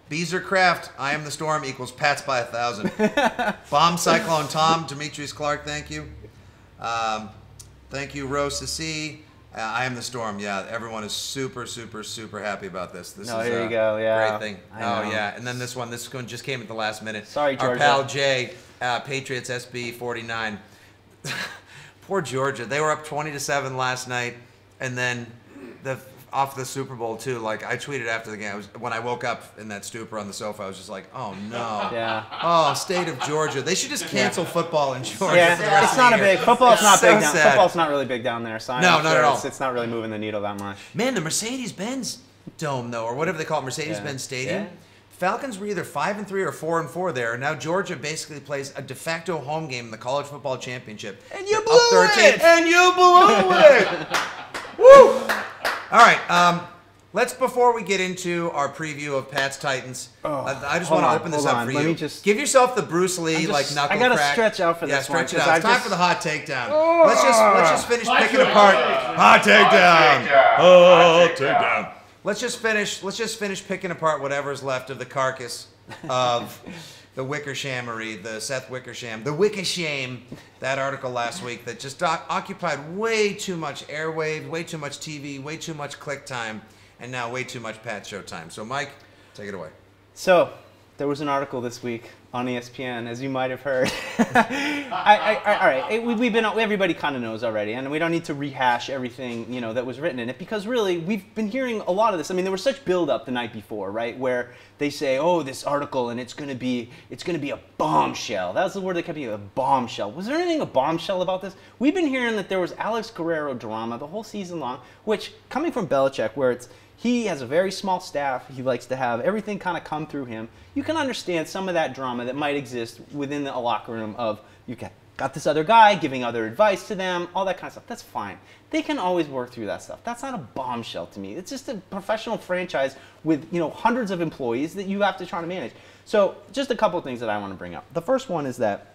Beezer Kraft, "I am the storm" equals Pats by 1,000. Bomb Cyclone Tom, Demetrius Clark, thank you. Thank you, Rose C. "I am the storm." Yeah, everyone is super, super, super happy about this. This is
here you go. Yeah.
Great thing. Yeah. And then this one just came at the last minute.
Sorry, Georgia.
Our pal Jay, Patriots SB 49. Poor Georgia. They were up 20-7 last night, and then off the Super Bowl too. Like I tweeted after the game, when I woke up in that stupor on the sofa, I was just like, "Oh no!"
Yeah.
Oh, state of Georgia. They should just cancel football in Georgia.
Yeah, it's not a big football's not big down. Football's not really big down there. So
no, not at all.
It's not really moving the needle that much.
Man, the Mercedes-Benz Dome though, or whatever they call it, Mercedes-Benz Stadium. Yeah. Falcons were either 5-3 or 4-4 there. Now Georgia basically plays a de facto home game in the college football championship.
And you blew it.
And you blew it. Woo! All right, before we get into our preview of Pats Titans, I just want to open this up for you.
Let me just
give yourself the Bruce Lee knuckle crack.
I gotta stretch out for this one.
Stretch it out. It's time for the hot takedown. Let's just finish picking apart. Hot takedown. Hot takedown. Let's just finish picking apart whatever's left of the carcass of the Wickershamery, the Seth Wickersham, the Wickersham, that article last week that just occupied way too much airwaves, way too much TV, way too much click time, and now way too much Patshow time. So, Mike, take it away.
So, there was an article this week on ESPN, as you might have heard. All right, everybody kind of knows already, and we don't need to rehash everything that was written in it, because really we've been hearing a lot of this. I mean, there was such build-up the night before, right, where they say, "Oh, this article, and it's gonna be a bombshell." That was the word they kept using, a bombshell. Was there anything a bombshell about this? We've been hearing that there was Alex Guerrero drama the whole season long, which coming from Belichick, where he has a very small staff. He likes to have everything kind of come through him. You can understand some of that drama that might exist within the locker room of you got this other guy giving other advice to them, all that kind of stuff. That's fine. They can always work through that stuff. That's not a bombshell to me. It's just a professional franchise with hundreds of employees that you have to try to manage. So just a couple of things that I want to bring up. The first one is that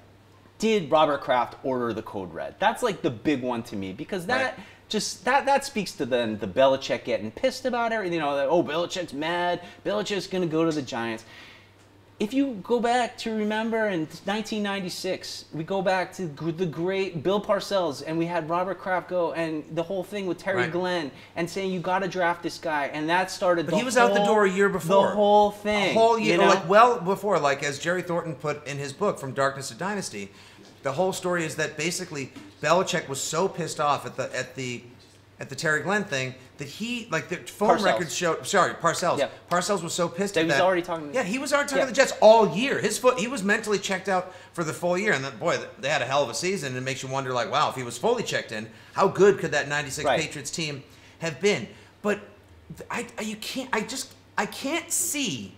did Robert Kraft order the code red? That's like the big one to me, because that that speaks to the Belichick getting pissed about everything. Belichick's mad. Belichick's going to go to the Giants. If you go back to remember in 1996, we go back to the great Bill Parcells, and we had Robert Kraft go, and the whole thing with Terry Glenn, and saying you got to draft this guy, and that started.
But he was out the door a year before.
The whole thing,
a whole year, well before. Like as Jerry Thornton put in his book, From Darkness to Dynasty, the whole story is that basically Belichick was so pissed off at the Terry Glenn thing that he, like the phone records showed. Sorry, Parcells. Yeah. Parcells was so pissed at that.
He was already talking.
Yeah, he was already talking to the Jets all year. He was mentally checked out for the full year, and then boy, they had a hell of a season. And it makes you wonder, like, wow, if he was fully checked in, how good could that '96 Patriots team have been? But I can't see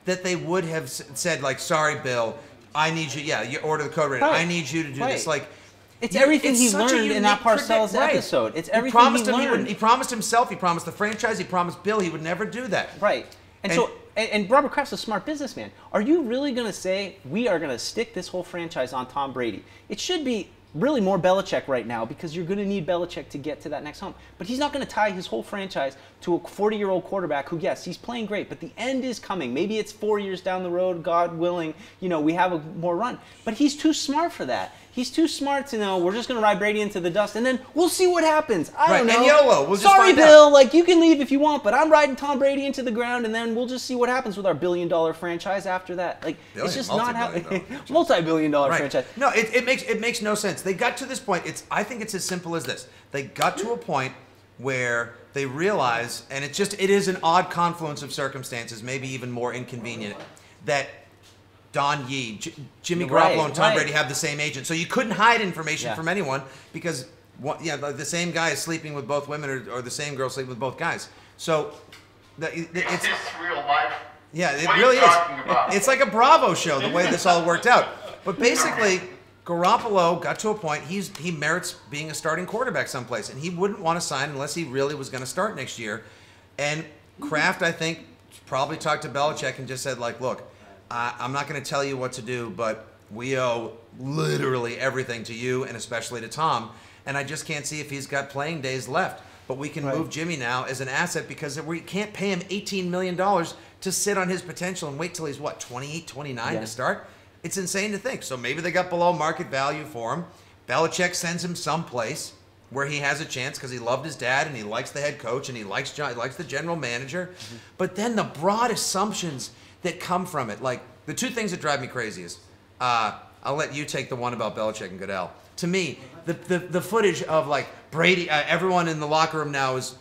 that they would have said, like, sorry, Bill, I need you. Yeah, you order the code red. I need you to do this. Like,
it's everything he learned in that Parcells episode. It's everything he learned.
He promised himself. He promised the franchise. He promised Bill he would never do that.
Right. And Robert Kraft's a smart businessman. Are you really going to say we are going to stick this whole franchise on Tom Brady? It should be really more Belichick right now because you're going to need Belichick to get to that next home. But he's not going to tie his whole franchise to a 40-year-old quarterback who, yes, he's playing great, but the end is coming. Maybe it's 4 years down the road, God willing, we have a more run. But he's too smart for that. He's too smart to know we're just going to ride Brady into the dust, and then we'll see what happens. I don't know.
And YOLO. We'll just
Sorry,
find
Bill.
out.
You can leave if you want, but I'm riding Tom Brady into the ground, and then we'll just see what happens with our billion-dollar franchise after that. It's just not happening. Multi-billion-dollar franchise.
No, it makes no sense. They got to this point. I think it's as simple as this. They got to a point where they realize, and it is an odd confluence of circumstances, maybe even more inconvenient, that Don Yee, Jimmy Garoppolo, and Tom Brady have the same agent. So you couldn't hide information from anyone because the same guy is sleeping with both women or the same girl sleeping with both guys. So it's
real life.
Yeah, it really is. It's like a Bravo show, the way this all worked out. But basically, Garoppolo got to a point, he merits being a starting quarterback someplace, and he wouldn't want to sign unless he really was going to start next year. And Kraft, I think, probably talked to Belichick and just said, look, I'm not going to tell you what to do, but we owe literally everything to you and especially to Tom. And I just can't see if he's got playing days left. But we can move Jimmy now as an asset because we can't pay him $18 million to sit on his potential and wait till he's, 28, 29 to start? It's insane to think. So maybe they got below market value for him. Belichick sends him someplace where he has a chance because he loved his dad and he likes the head coach and he likes the general manager. But then the broad assumptions that come from it. Like, the two things that drive me crazy is, I'll let you take the one about Belichick and Goodell. To me, the footage of, Brady, everyone in the locker room now is,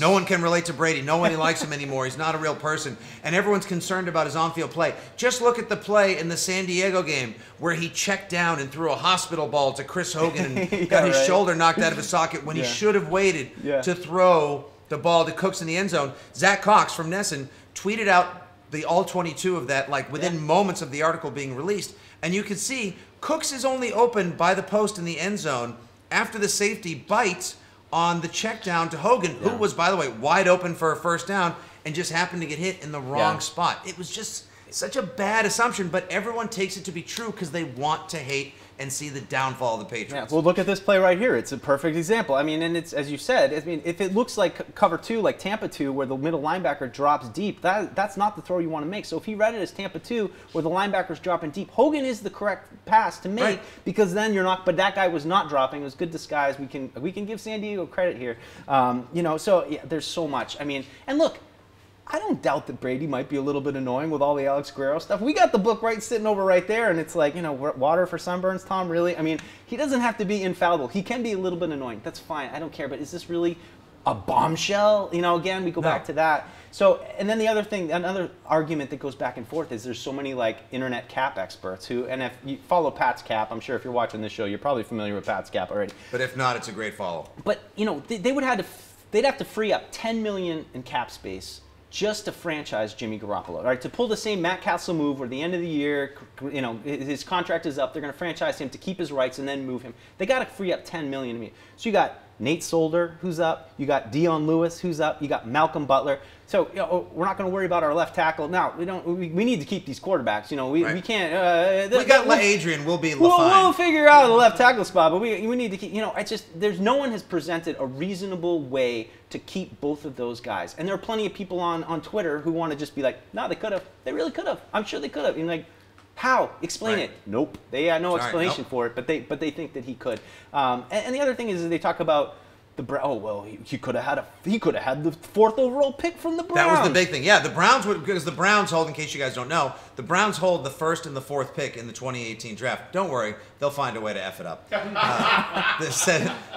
no one can relate to Brady. No one likes him anymore. He's not a real person. And everyone's concerned about his on-field play. Just look at the play in the San Diego game where he checked down and threw a hospital ball to Chris Hogan and got his shoulder knocked out of his socket when he should have waited to throw the ball to Cooks in the end zone. Zach Cox from Nesson tweeted out the all 22 of that, within moments of the article being released. And you can see Cooks is only open by the post in the end zone after the safety bites on the check down to Hogan, who was, by the way, wide open for a first down and just happened to get hit in the wrong spot. It was just such a bad assumption, but everyone takes it to be true because they want to hate and see the downfall of the Patriots.
Well, look at this play right here. It's a perfect example. I mean, and it's, as you said, if it looks like cover 2, like Tampa 2, where the middle linebacker drops deep, that's not the throw you want to make. So if he read it as Tampa 2, where the linebacker's dropping deep, Hogan is the correct pass to make because then you're not, but that guy was not dropping. It was good disguise. We can give San Diego credit here. So there's so much. I mean, and look, I don't doubt that Brady might be a little bit annoying with all the Alex Guerrero stuff. We got the book sitting over right there, and it's like, water for sunburns, Tom, really? I mean, he doesn't have to be infallible. He can be a little bit annoying. That's fine. I don't care. But is this really a bombshell? Again, we go back to that. So, and then the other thing, another argument that goes back and forth is there's so many, internet cap experts who, and if you follow Pat's Cap, I'm sure if you're watching this show, you're probably familiar with Pat's Cap already.
But if not, it's a great follow.
But, they'd have to free up $10 million in cap space just to franchise Jimmy Garoppolo, right? To pull the same Matt Castle move where at the end of the year, his contract is up, they're going to franchise him to keep his rights and then move him. They got to free up $10 million. So you got Nate Solder, who's up. You got Dion Lewis, who's up. You got Malcolm Butler. So we're not going to worry about our left tackle. Now we need to keep these quarterbacks. We can't.
We got Adrian. We'll be.
We'll figure out the left tackle spot, but we need to keep. It's just there's no one has presented a reasonable way to keep both of those guys. And there are plenty of people on Twitter who want to just be like, no, they could have. They really could have. I'm sure they could have. And how? Explain it. Nope. They had no explanation for it, but they think that he could. And the other thing is they talk about he could have had the 4th overall pick from the Browns.
That was the big thing. Yeah, the Browns because the Browns hold, in case you guys don't know, the Browns hold the 1st and the 4th pick in the 2018 draft. Don't worry, they'll find a way to F it up.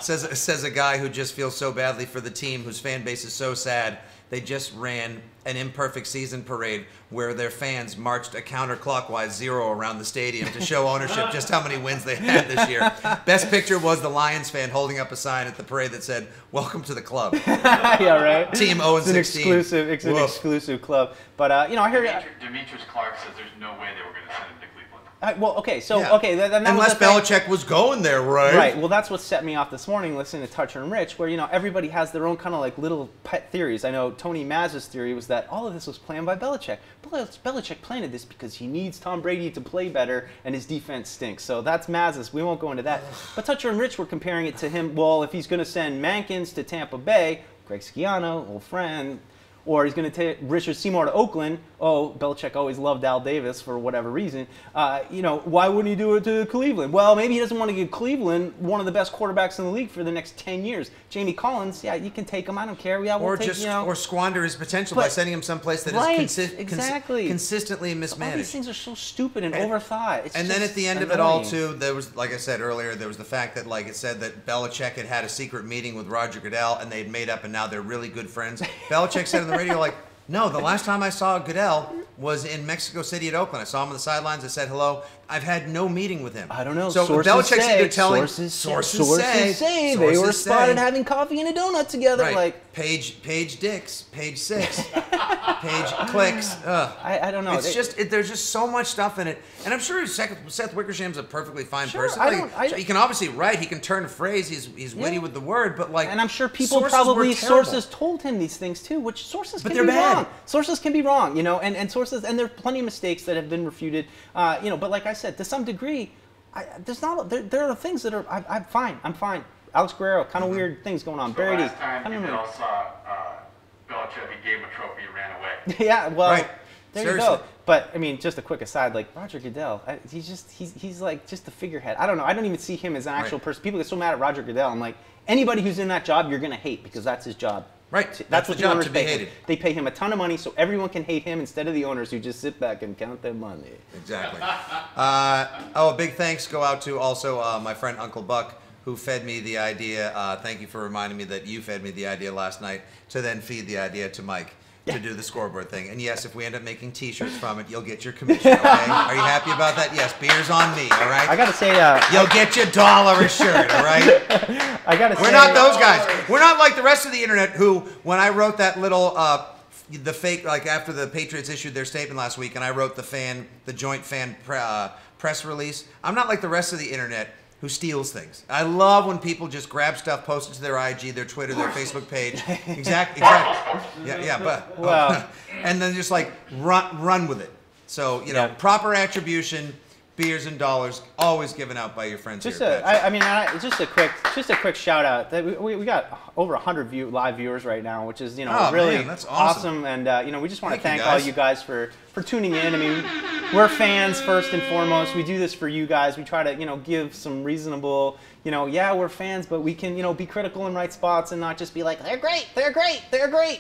Says a guy who just feels so badly for the team whose fan base is so sad. They just ran an imperfect season parade where their fans marched a counterclockwise 0 around the stadium to show ownership just how many wins they had this year. Best picture was the Lions fan holding up a sign at the parade that said, "Welcome to the club."
Yeah, right.
Team 0-16.
It's an exclusive club. But I hear
Demetrius Clark says there's no way they were going to send him to Cleveland.
Unless Belichick was going there, right?
Right. Well, that's what set me off this morning listening to Toucher and Rich, where everybody has their own kind of like little pet theories. I know Tony Maz's theory was that all of this was planned by Belichick. Belichick planned this because he needs Tom Brady to play better, and his defense stinks. So that's Maz's. We won't go into that. But Toucher and Rich were comparing it to him. Well, if he's going to send Mankins to Tampa Bay, Greg Schiano, old friend. Or he's going to take Richard Seymour to Oakland. Oh, Belichick always loved Al Davis for whatever reason. Why wouldn't he do it to Cleveland? Well, maybe he doesn't want to give Cleveland one of the best quarterbacks in the league for the next 10 years. Jamie Collins, yeah, you can take him. I don't care.
Or squander his potential by sending him someplace that is consistently mismanaged.
All these things are so stupid and overthought.
And then at the end of it all, too, there was, like I said earlier, there was the fact that, like it said, that Belichick had a secret meeting with Roger Goodell, and they'd made up, and now they're really good friends. Belichick said on the radio, like, no, the last time I saw Goodell was in Mexico City at Oakland. I saw him on the sidelines. I said hello. I've had no meeting with him.
I don't know.
So Belichick's either telling sources say
they were spotted having coffee and a donut together.
Right.
Like
Page Dix, Page 6, Page Clicks.
I don't know.
It's there's just so much stuff in it, and I'm sure Seth Wickersham's a perfectly fine person. He can obviously write. He can turn a phrase. He's witty with the word, but
and I'm sure sources told him these things too, which sources can be wrong. Sources can be wrong, and sources, and there are plenty of mistakes that have been refuted, But like I said, to some degree, there are things that are I'm fine. Alex Guerrero, kind of weird things going on.
So
Brady,
last time you all saw Belichick, he gave him a trophy and ran away.
Yeah, well,
right.
there
Seriously.
you go. But I mean, just a quick aside, like Roger Goodell, he's like just a figurehead. I don't know. I don't even see him as an actual person. People get so mad at Roger Goodell. I'm like, anybody who's in that job, you're gonna hate because that's his job.
Right.
That's
the
what the
job
owners
to be
pay
hated.
him. They pay him a ton of money so everyone can hate him instead of the owners who just sit back and count their money.
Exactly. A big thanks go out to also my friend Uncle Buck, who fed me the idea. Thank you for reminding me that you fed me the idea last night to then feed the idea to Mike to do the scoreboard thing. And yes, if we end up making T-shirts from it, you'll get your commission. Okay? Are you happy about that? Yes. Beer's on me. All right.
I gotta say,
you'll get your $1 a shirt. All right.
I gotta say,
we're not those guys. We're not like the rest of the internet who, when I wrote that little the fake, like after the Patriots issued their statement last week, and I wrote the joint fan press release. I'm not like the rest of the internet who steals things. I love when people just grab stuff, post it to their IG, their Twitter, their Facebook page. Exactly. Yeah, but
well,
and then just like run with it. So proper attribution. Beers and dollars, always given out by your friends
just
here.
Just a quick shout out. We got over 100 live viewers right now, which is really
that's awesome.
And we just want to thank all you guys for tuning in. I mean, we're fans first and foremost. We do this for you guys. We try to give some reasonable. We're fans, but we can be critical in right spots and not just be like they're great.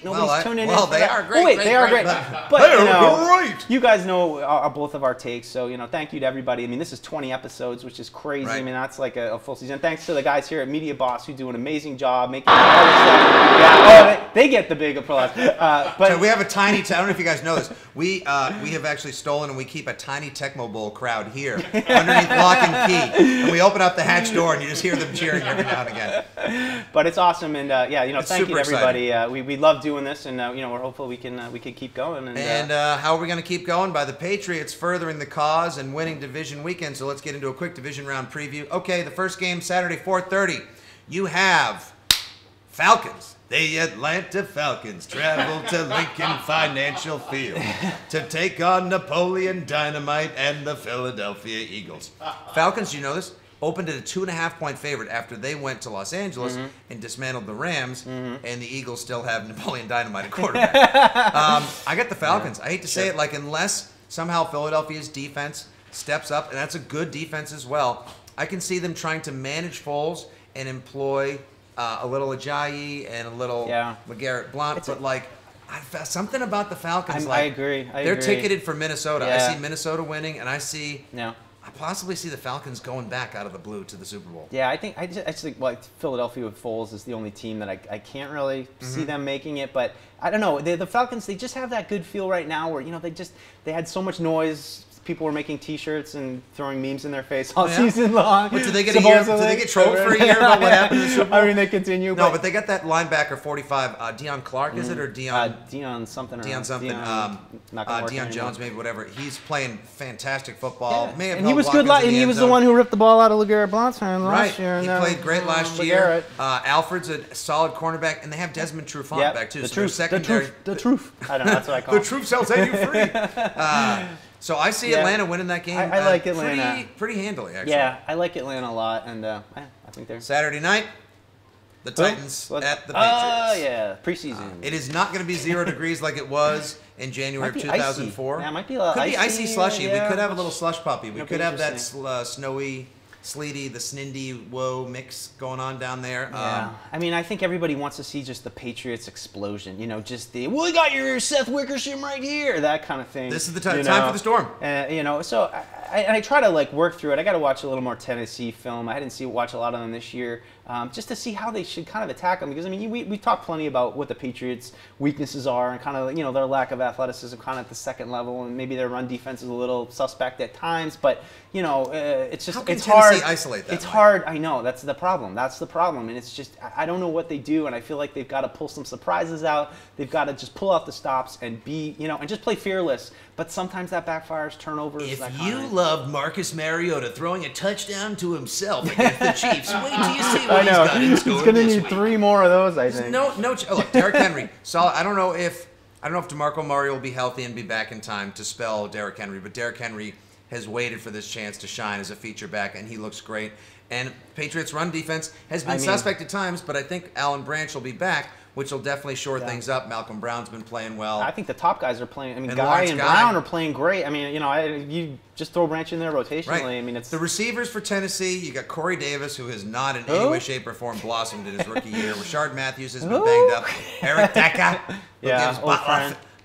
Nobody's tuning in.
Well, they are great.
Oh wait, they are great. But
great.
You guys know both of our takes, so thank you to everybody. I mean, this is 20 episodes, which is crazy.
Right.
I mean, that's like a full season. Thanks to the guys here at Media Boss who do an amazing job making all this stuff. Yeah, they get the big applause. But
so we have a tiny. I don't know if you guys know this. We have actually stolen and we keep a tiny Tecmo Bowl crowd here underneath lock and key, and we open up the hatch door and you just hear them cheering every now and again.
But it's awesome, and thank you to everybody. We love doing this, and we're hopeful we can keep going.
And how are we going to keep going? By the Patriots furthering the cause and winning division weekend. So let's get into a quick division round preview. Okay, the first game Saturday, 4:30. You have Falcons. The Atlanta Falcons travel to Lincoln Financial Field to take on Napoleon Dynamite and the Philadelphia Eagles. Falcons, you know this? Opened at a 2.5-point favorite after they went to Los Angeles and dismantled the Rams, and the Eagles still have Napoleon Dynamite at quarterback. I got the Falcons. I hate to say it, unless somehow Philadelphia's defense steps up, and that's a good defense as well, I can see them trying to manage Foles and employ a little Ajayi and a little LeGarrette Blount, something about the Falcons.
I agree.
They're ticketed for Minnesota. Yeah. I see Minnesota winning, and I see I possibly see the Falcons going back out of the blue to the Super Bowl.
Yeah, I just think like Philadelphia with Foles is the only team that I can't really see them making it. But I don't know. The Falcons, they just have that good feel right now where, they had so much noise. People were making T-shirts and throwing memes in their face all season long.
But did they get a year? Did they get trolled for a year about what happened in the Super Bowl?
I mean, they continue.
No, but they got that linebacker 45, Deion Clark, is it, or Deion?
Deion something.
Deion something. Deion Jones, maybe, whatever. He's playing fantastic football.
Yeah. And he was good. And he was the one who ripped the ball out of LeGarrette Blount's hand last year.
He played great last year. Alfred's a solid cornerback, and they have Desmond Trufant back too.
The
so
truth.
Secondary.
The truth. I don't know. That's what I call it.
The truth shall set you free. So I see Atlanta winning that game.
I like Atlanta.
Pretty handily, actually.
Yeah, I like Atlanta a lot, and I think they're...
Saturday night, the Titans at the Patriots.
Oh, yeah, preseason.
It is not going to be 0 degrees like it was in January of 2004.
Icy. Yeah, it might be a little
Could be icy, slushy.
Yeah.
We could have a little slush puppy. We could have that
interesting.
snowy, sleety, the snindy, whoa mix going on down there.
Yeah. I mean, I think everybody wants to see just the Patriots explosion. Just the, we got your Seth Wickersham right here, that kind of thing.
This is the time for the storm.
So I try to work through it. I got to watch a little more Tennessee film. I didn't watch a lot of them this year, just to see how they should kind of attack them. Because I mean, we talked plenty about what the Patriots' weaknesses are and kind of their lack of athleticism, kind of at the second level, and maybe their run defense is a little suspect at times. But it's just it's hard.
Isolate that
it's hard. I know that's the problem. And it's just I don't know what they do, and I feel like they've got to pull some surprises out. They've got to just pull out the stops and be and just play fearless. But sometimes that backfires, turnovers.
If you loved Marcus Mariota throwing a touchdown to himself against the Chiefs, wait till you see what he's got in store.
He's going to
this
need
week.
3 more of those, I think.
Look, Derrick Henry. Solid. I don't know if DeMarco Murray will be healthy and be back in time to spell Derrick Henry, but Derrick Henry has waited for this chance to shine as a feature back, and he looks great. And Patriots' run defense has been suspect at times, but I think Alan Branch will be back, which will definitely shore things up. Malcolm Brown's been playing well.
I think the top guys are playing. I mean, Guy and Brown are playing great. I mean, you just throw Branch in there rotationally.
Right.
I mean, it's
the receivers for Tennessee. You got Corey Davis, who has not in any way, shape, or form blossomed in his rookie year. Rashard Matthews has been banged up. Eric Decker, who gives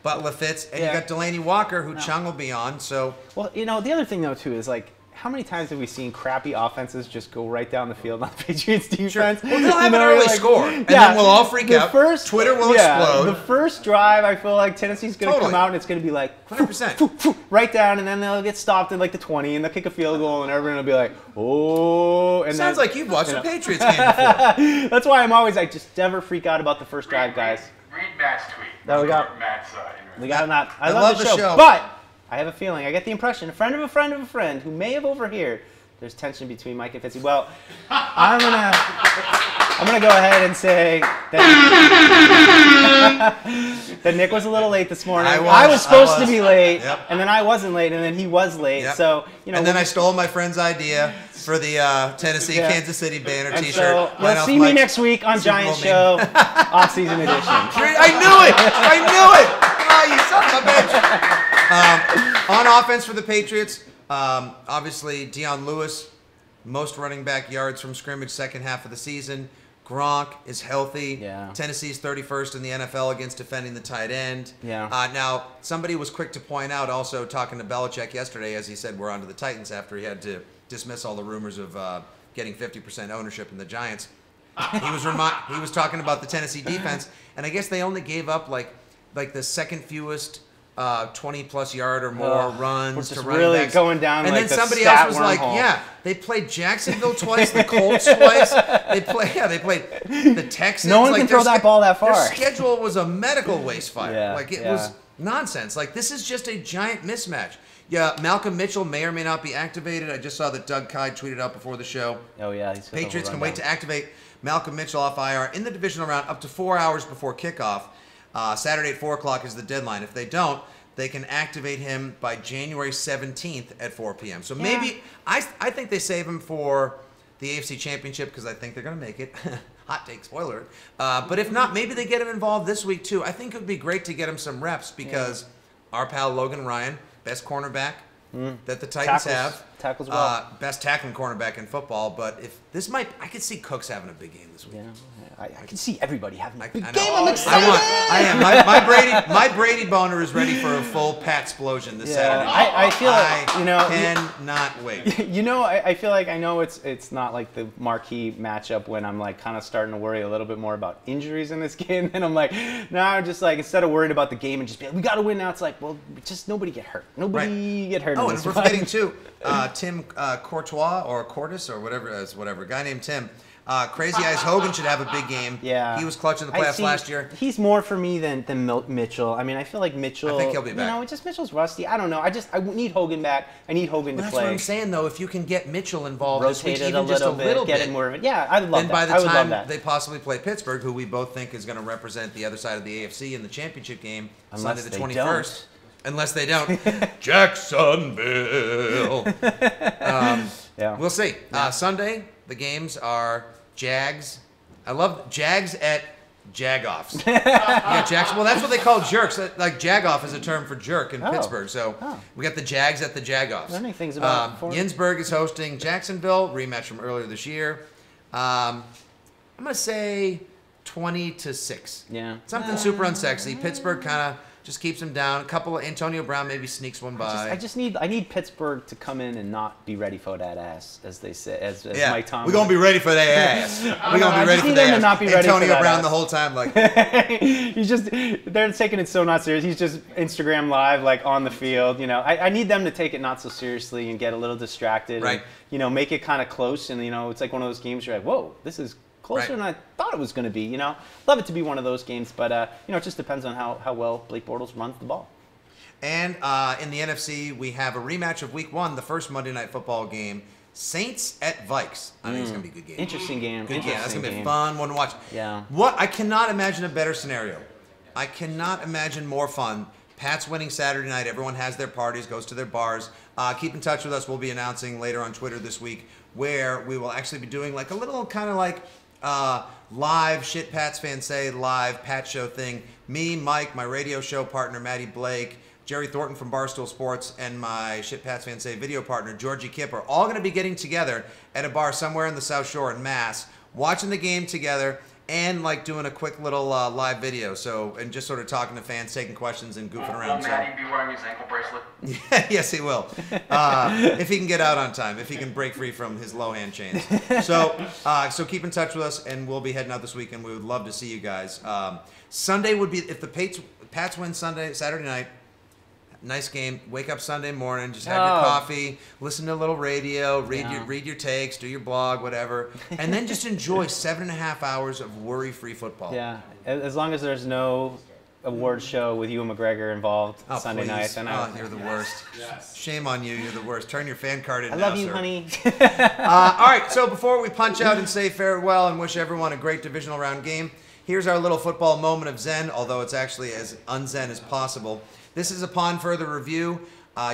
Butler fits, and you got Delaney Walker, who Chung will be on. So
the other thing though too is how many times have we seen crappy offenses just go right down the field on the Patriots defense?
Sure. Well, they'll have an early score, and then we'll all freak out. Twitter will explode.
The first drive, I feel like Tennessee's going to come out and it's going to be
100%.
Right down, and then they'll get stopped at the 20, and they'll kick a field goal, and everyone will be like, oh. And
sounds like you've watched a Patriots game before.
That's why I'm always just never freak out about the first drive, guys.
Read Matt's tweet.
No, we got
Matt's
we got Matt. I
love the show,
but I have a feeling, I get the impression, a friend of a friend of a friend who may have overheard, there's tension between Mike and Fitzy. Well, I'm gonna go ahead and say that Nick was a little late this morning. I was supposed to be late, and then I wasn't late, and then he was late. So
and then I stole my friend's idea for the Tennessee-Kansas City banner T-shirt.
So you'll see me next week on Giant Show, off-season edition.
I knew it! Oh, you son of a bitch! On offense for the Patriots, obviously Deion Lewis, most running back yards from scrimmage second half of the season. Gronk is healthy.
Yeah.
Tennessee's 31st in the NFL against defending the tight end.
Yeah.
Now, somebody was quick to point out, also talking to Belichick yesterday, as he said we're on to the Titans after he had to dismiss all the rumors of getting 50% ownership in the Giants. He was talking about the Tennessee defense, and I guess they only gave up like the second fewest 20-plus yard or more runs to running
really
backs.
Going down.
And then somebody else was like, they played Jacksonville twice, the Colts twice. They played the Texans.
No one can throw that ball that far.
Their schedule was a medical waste fire.
It
was nonsense. This is just a giant mismatch. Yeah, Malcolm Mitchell may or may not be activated. I just saw that Doug Kyde tweeted out before the show.
Oh, yeah.
Patriots can wait to activate Malcolm Mitchell off IR in the divisional round up to 4 hours before kickoff. Saturday at 4 o'clock is the deadline. If they don't, they can activate him by January 17th at 4 p.m. So maybe, I think they save him for the AFC Championship because I think they're going to make it. Hot take, spoiler. But if not, maybe they get him involved this week too. I think it would be great to get him some reps because our pal Logan Ryan, best cornerback that the Titans have.
tackles well.
Best tackling cornerback in football. But if this I could see Cooks having a big game this week.
Yeah, I can see everybody having a big
I know.
game. I'm excited.
I am. My Brady boner is ready for a full Pat explosion this Saturday.
I feel like
cannot wait.
I feel like I know it's not like the marquee matchup when I'm like kind of starting to worry a little bit more about injuries in this game, and I'm like, I'm just like, instead of worried about the game and just be like, we got to win now. It's like, well, just nobody get hurt. Nobody get hurt.
Oh,
in
and
this
we're
fight.
forgetting too, Tim Courtois or Cortis or whatever, a guy named Tim. Crazy Eyes Hogan should have a big game.
Yeah,
he was clutch in the playoffs last year.
He's more for me than Mitchell. I mean, I feel like Mitchell.
I think he'll be back.
Just Mitchell's rusty. I don't know. I need Hogan back. I need Hogan to play.
That's what I'm saying, though. If you can get Mitchell involved this week,
Rotate it
even just a little bit,
get it more of it. Yeah, I'd love that.
And by the
I would love
time
that.
they possibly play Pittsburgh, who we both think is going to represent the other side of the AFC in the championship game, Sunday the 21st. Unless they don't. Jacksonville. We'll see. Sunday, the games are Jags. I love Jags at Jagoffs. You got Jags. Well, that's what they call jerks. Like Jagoff is a term for jerk in Pittsburgh. So we got the Jags at the Jagoffs.
Learning things about
Ginsburg is hosting Jacksonville, rematch from earlier this year. I'm going to say 20-6.
Yeah.
Something super unsexy. Pittsburgh kind of just keeps them down. A couple of Antonio Brown maybe sneaks one by.
I need Pittsburgh to come in and not be ready for that ass, as they say, as Mike Tomlin.
We're gonna be ready for that ass. We're gonna be ready for that ass.
Not be ready
Antonio
for that
Brown
ass.
the whole time, like
they're taking it so not serious. He's just Instagram live, like on the field. I need them to take it not so seriously and get a little distracted.
Right.
And, make it kind of close, and it's like one of those games you're like, whoa, this is closer than I thought it was going to be. Love it to be one of those games, but it just depends on how well Blake Bortles runs the ball.
And in the NFC, we have a rematch of Week 1, the first Monday Night Football game. Saints at Vikes. I think it's going to be a good game.
Interesting game.
Good game. That's going to be a fun one to watch.
Yeah.
I cannot imagine a better scenario. I cannot imagine more fun. Pat's winning Saturday night. Everyone has their parties, goes to their bars. Keep in touch with us. We'll be announcing later on Twitter this week where we will actually be doing like a little kind of like live shit Pats fans say live Patshow thing. Me, Mike, my radio show partner Maddie Blake, Jerry Thornton from Barstool Sports, and my shit Pats fans say video partner Georgie Kipp are all going to be getting together at a bar somewhere in the South Shore in Mass, watching the game together and like doing a quick little live video. So and just sort of talking to fans, taking questions and goofing around.
Will Maddie be wearing his ankle bracelet?
Yes, he will. If he can get out on time, if he can break free from his low hand chains. So keep in touch with us, and we'll be heading out this weekend. We would love to see you guys. Sunday would be if the Pats win Saturday night. Nice game. Wake up Sunday morning, just have your coffee, listen to a little radio, read your takes, do your blog, whatever, and then just enjoy 7.5 hours of worry-free football.
Yeah, as long as there's no award show with Ewan McGregor involved Sunday night. Then
you're the worst. Yes. Shame on you. You're the worst. Turn your fan card in.
I
now,
love you,
sir.
honey.
All right. So before we punch out and say farewell and wish everyone a great divisional round game, here's our little football moment of zen, although it's actually as unzen as possible. This is upon further review.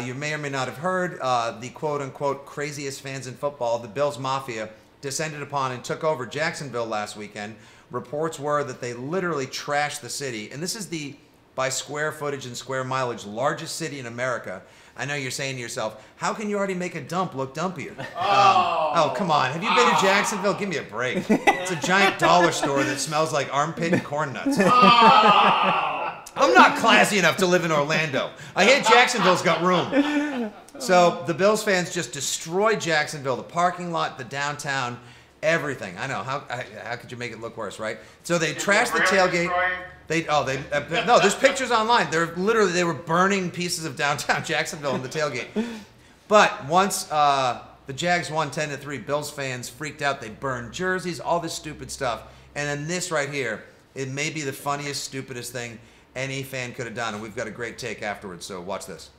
You may or may not have heard the quote-unquote craziest fans in football, the Bills Mafia, descended upon and took over Jacksonville last weekend. Reports were that they literally trashed the city. And this is the, by square footage and square mileage, largest city in America. I know you're saying to yourself, how can you already make a dump look dumpier? Oh, come on. Have you been to Jacksonville? Give me a break. It's a giant dollar store that smells like armpit and corn nuts. I'm not classy enough to live in Orlando. I hear Jacksonville's got room. So the Bills fans just destroyed Jacksonville, the parking lot, the downtown, everything. I know. How could you make it look worse, right? So they trashed the tailgate. No, there's pictures online. They were burning pieces of downtown Jacksonville in the tailgate. But once the Jags won 10-3, Bills fans freaked out. They burned jerseys, all this stupid stuff. And then this right here, it may be the funniest, stupidest thing any fan could have done. And we've got a great take afterwards, so watch this.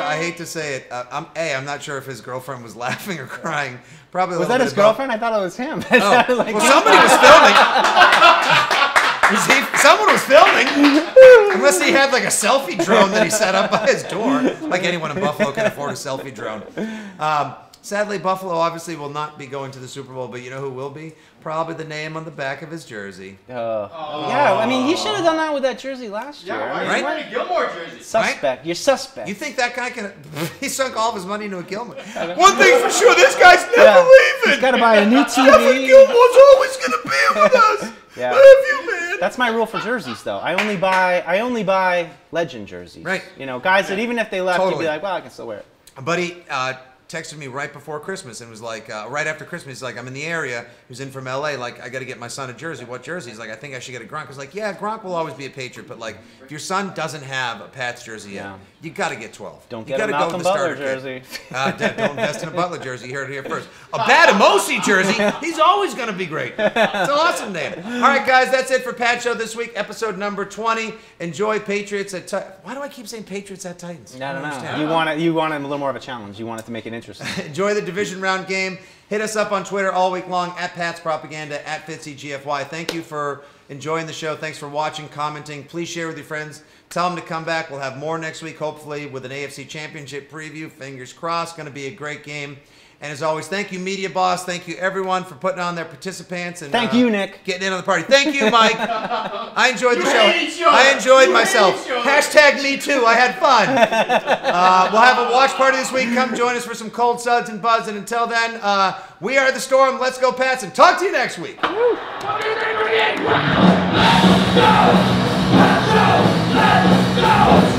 I hate to say it. I'm not sure if his girlfriend was laughing or crying. Probably.
Was that his girlfriend? I thought it was him.
Oh. Well, somebody was filming. Someone was filming. Unless he had like a selfie drone that he set up by his door. Like anyone in Buffalo can afford a selfie drone. Sadly, Buffalo obviously will not be going to the Super Bowl, but you know who will be? Probably the name on the back of his jersey.
Yeah, I mean, he should have done that with that jersey last year.
Yeah,
right?
wearing a Gilmore jersey.
Suspect.
Right?
You're suspect.
You think that guy can? He sunk all of his money into a Gilmore. One thing for sure, this guy's never leaving.
He's got to buy a new TV.
Evan Gilmore's always gonna be with us.
Yeah.
Love you, man.
That's my rule for jerseys, though. I only buy legend jerseys.
Right.
You know, guys that even if they left,
Totally.
you'd be like, well, I can still wear it.
A buddy texted me right before Christmas and was like, right after Christmas, he's like, I'm in the area. He was in from LA. Like, I got to get my son a jersey. What jersey? He's like, I think I should get a Gronk. I was like, yeah, Gronk will always be a Patriot, but like, if your son doesn't have a Pats jersey yet, you got to get 12.
Don't
you
get a
gotta
Malcolm Butler jersey.
Don't invest in a Butler jersey. You heard it here first. A Bad Emosi jersey. He's always going to be great. It's an awesome name. All right, guys, that's it for Patshow this week, episode number 20. Enjoy Patriots at Why do I keep saying Patriots at Titans?
I don't know.
understand.
You want a little more of a challenge. You want it to make it interesting.
Enjoy the division round game. Hit us up on Twitter all week long at Pats Propaganda, at FitzyGFY. Thank you for enjoying the show. Thanks for watching, commenting. Please share with your friends. Tell them to come back. We'll have more next week, hopefully, with an AFC Championship preview. Fingers crossed. Going to be a great game. And as always, thank you, Media Boss. Thank you, everyone, for putting on their participants. And
Thank you, Nick.
Getting in on the party. Thank you, Mike. I enjoyed the show.
hate each other.
I enjoyed
You
myself.
hate each other.
Hashtag me too. I had fun. We'll have a watch party this week. Come join us for some cold suds and buzz. And until then, we are the Storm. Let's go, Pats. And talk to you next week.
Let's go! Let's go! Let's go!